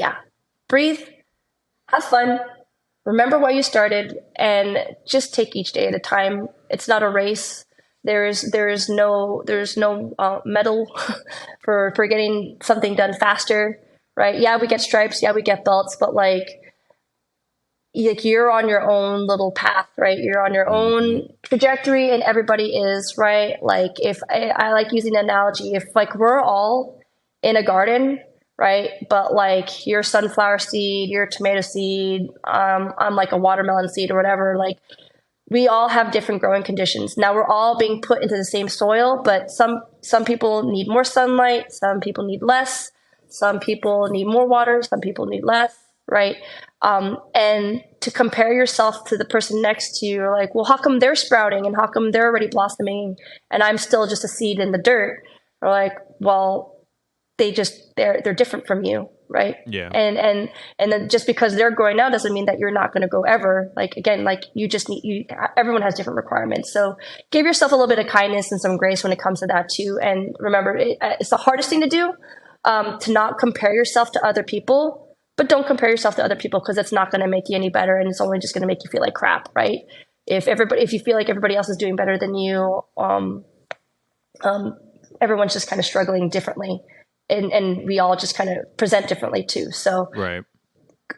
breathe, have fun, remember why you started, and just take each day at a time. It's not a race. There's no medal for getting something done faster, right? Yeah, we get stripes. Yeah, we get belts, but like you're on your own little path, right? You're on your own trajectory, and everybody is, right? Like if I like using the analogy, if like we're all in a garden, right? But like your sunflower seed, your tomato seed, I'm like a watermelon seed or whatever, like we all have different growing conditions. Now we're all being put into the same soil, but some people need more sunlight, some people need less, some people need more water, some people need less, right? And to compare yourself to the person next to you, you're like, well, how come they're sprouting and how come they're already blossoming and I'm still just a seed in the dirt? Or like, well, they're different from you, right? Yeah. And then just because they're growing now doesn't mean that you're not going to grow ever. Like again, like everyone has different requirements. So give yourself a little bit of kindness and some grace when it comes to that too. And remember, it's the hardest thing to do, to not compare yourself to other people. But don't compare yourself to other people, because it's not going to make you any better, and it's only just going to make you feel like crap, right? If you feel like everybody else is doing better than you, everyone's just kind of struggling differently, and we all just kind of present differently too. So right.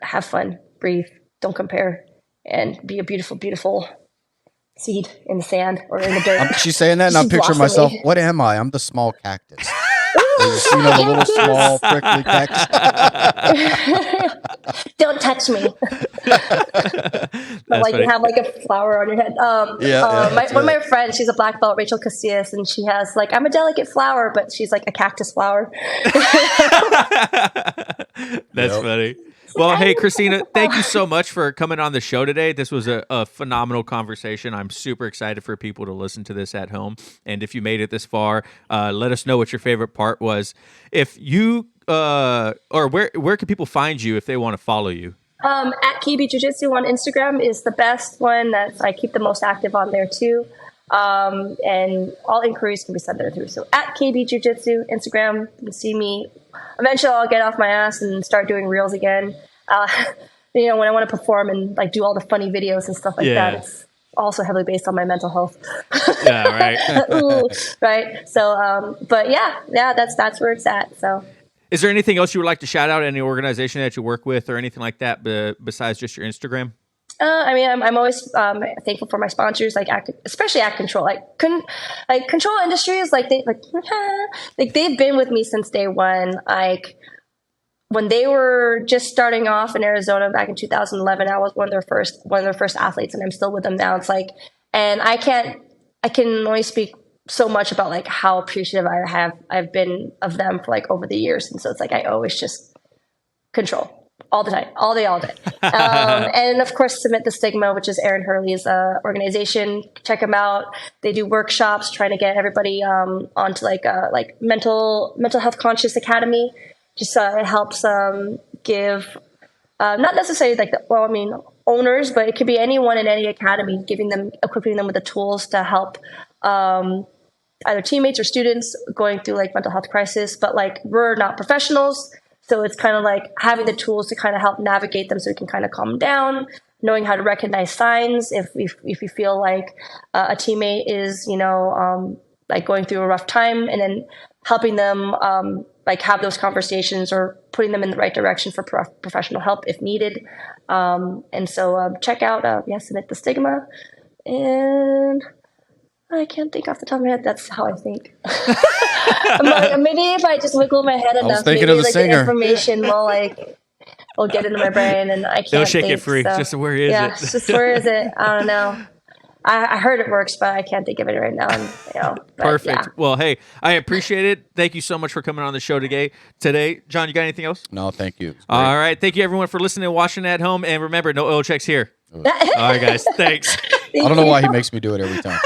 Have fun, breathe, don't compare, and be a beautiful, beautiful seed in the sand or in the dirt. She's saying that, and I'm picturing myself. What am I? I'm the small cactus. The little small prickly cactus. Don't touch me. But like funny. You have like a flower on your head. One of my friends, she's a black belt, Rachel Casillas, and she has like, I'm a delicate flower, but she's like a cactus flower. That's funny. Well, hey, Kristina, thank you so much for coming on the show today. This was a phenomenal conversation. I'm super excited for people to listen to this at home. And if you made it this far, let us know what your favorite part was. If you, or where can people find you if they want to follow you? At KB Jiu-Jitsu on Instagram is the best one. I keep the most active on there too. And all inquiries can be sent there through. So at KB Jiu-Jitsu, Instagram, you can see me. Eventually I'll get off my ass and start doing reels again. When I want to perform and like do all the funny videos and stuff like that, it's also heavily based on my mental health. Yeah, right. Ooh, right. So, but that's where it's at. So. Is there anything else you would like to shout out? Any organization that you work with or anything like that besides just your Instagram? I'm always thankful for my sponsors, especially Act Control. Control Industries, they've been with me since day one. Like when they were just starting off in Arizona back in 2011, I was one of their first athletes, and I'm still with them now. It's like, and I can only speak so much about like how appreciative I've been of them for like over the years, and so it's like I always just control. All the time, all day. And of course, Submit the Stigma, which is Aaron Hurley's organization. Check them out. They do workshops trying to get everybody onto like mental health conscious academy. Just it helps give not necessarily owners, but it could be anyone in any academy, equipping them with the tools to help either teammates or students going through like mental health crisis. But like we're not professionals. So it's kind of like having the tools to kind of help navigate them so we can kind of calm down, knowing how to recognize signs if you feel like a teammate is, like going through a rough time, and then helping them have those conversations or putting them in the right direction for professional help if needed. And so check out, Submit the Stigma. And I can't think off the top of my head. That's how I think. Maybe if I just wiggle my head enough, maybe the information will get into my brain, and I can't. They'll shake it free. So. Just where is it? Yeah, just where is it? I don't know. I heard it works, but I can't think of it right now. Perfect. Yeah. Well, hey, I appreciate it. Thank you so much for coming on the show today. John, you got anything else? No, thank you. All right. Thank you, everyone, for listening and watching at home. And remember, no oil checks here. All right, guys. Thanks. I don't know why he makes me do it every time.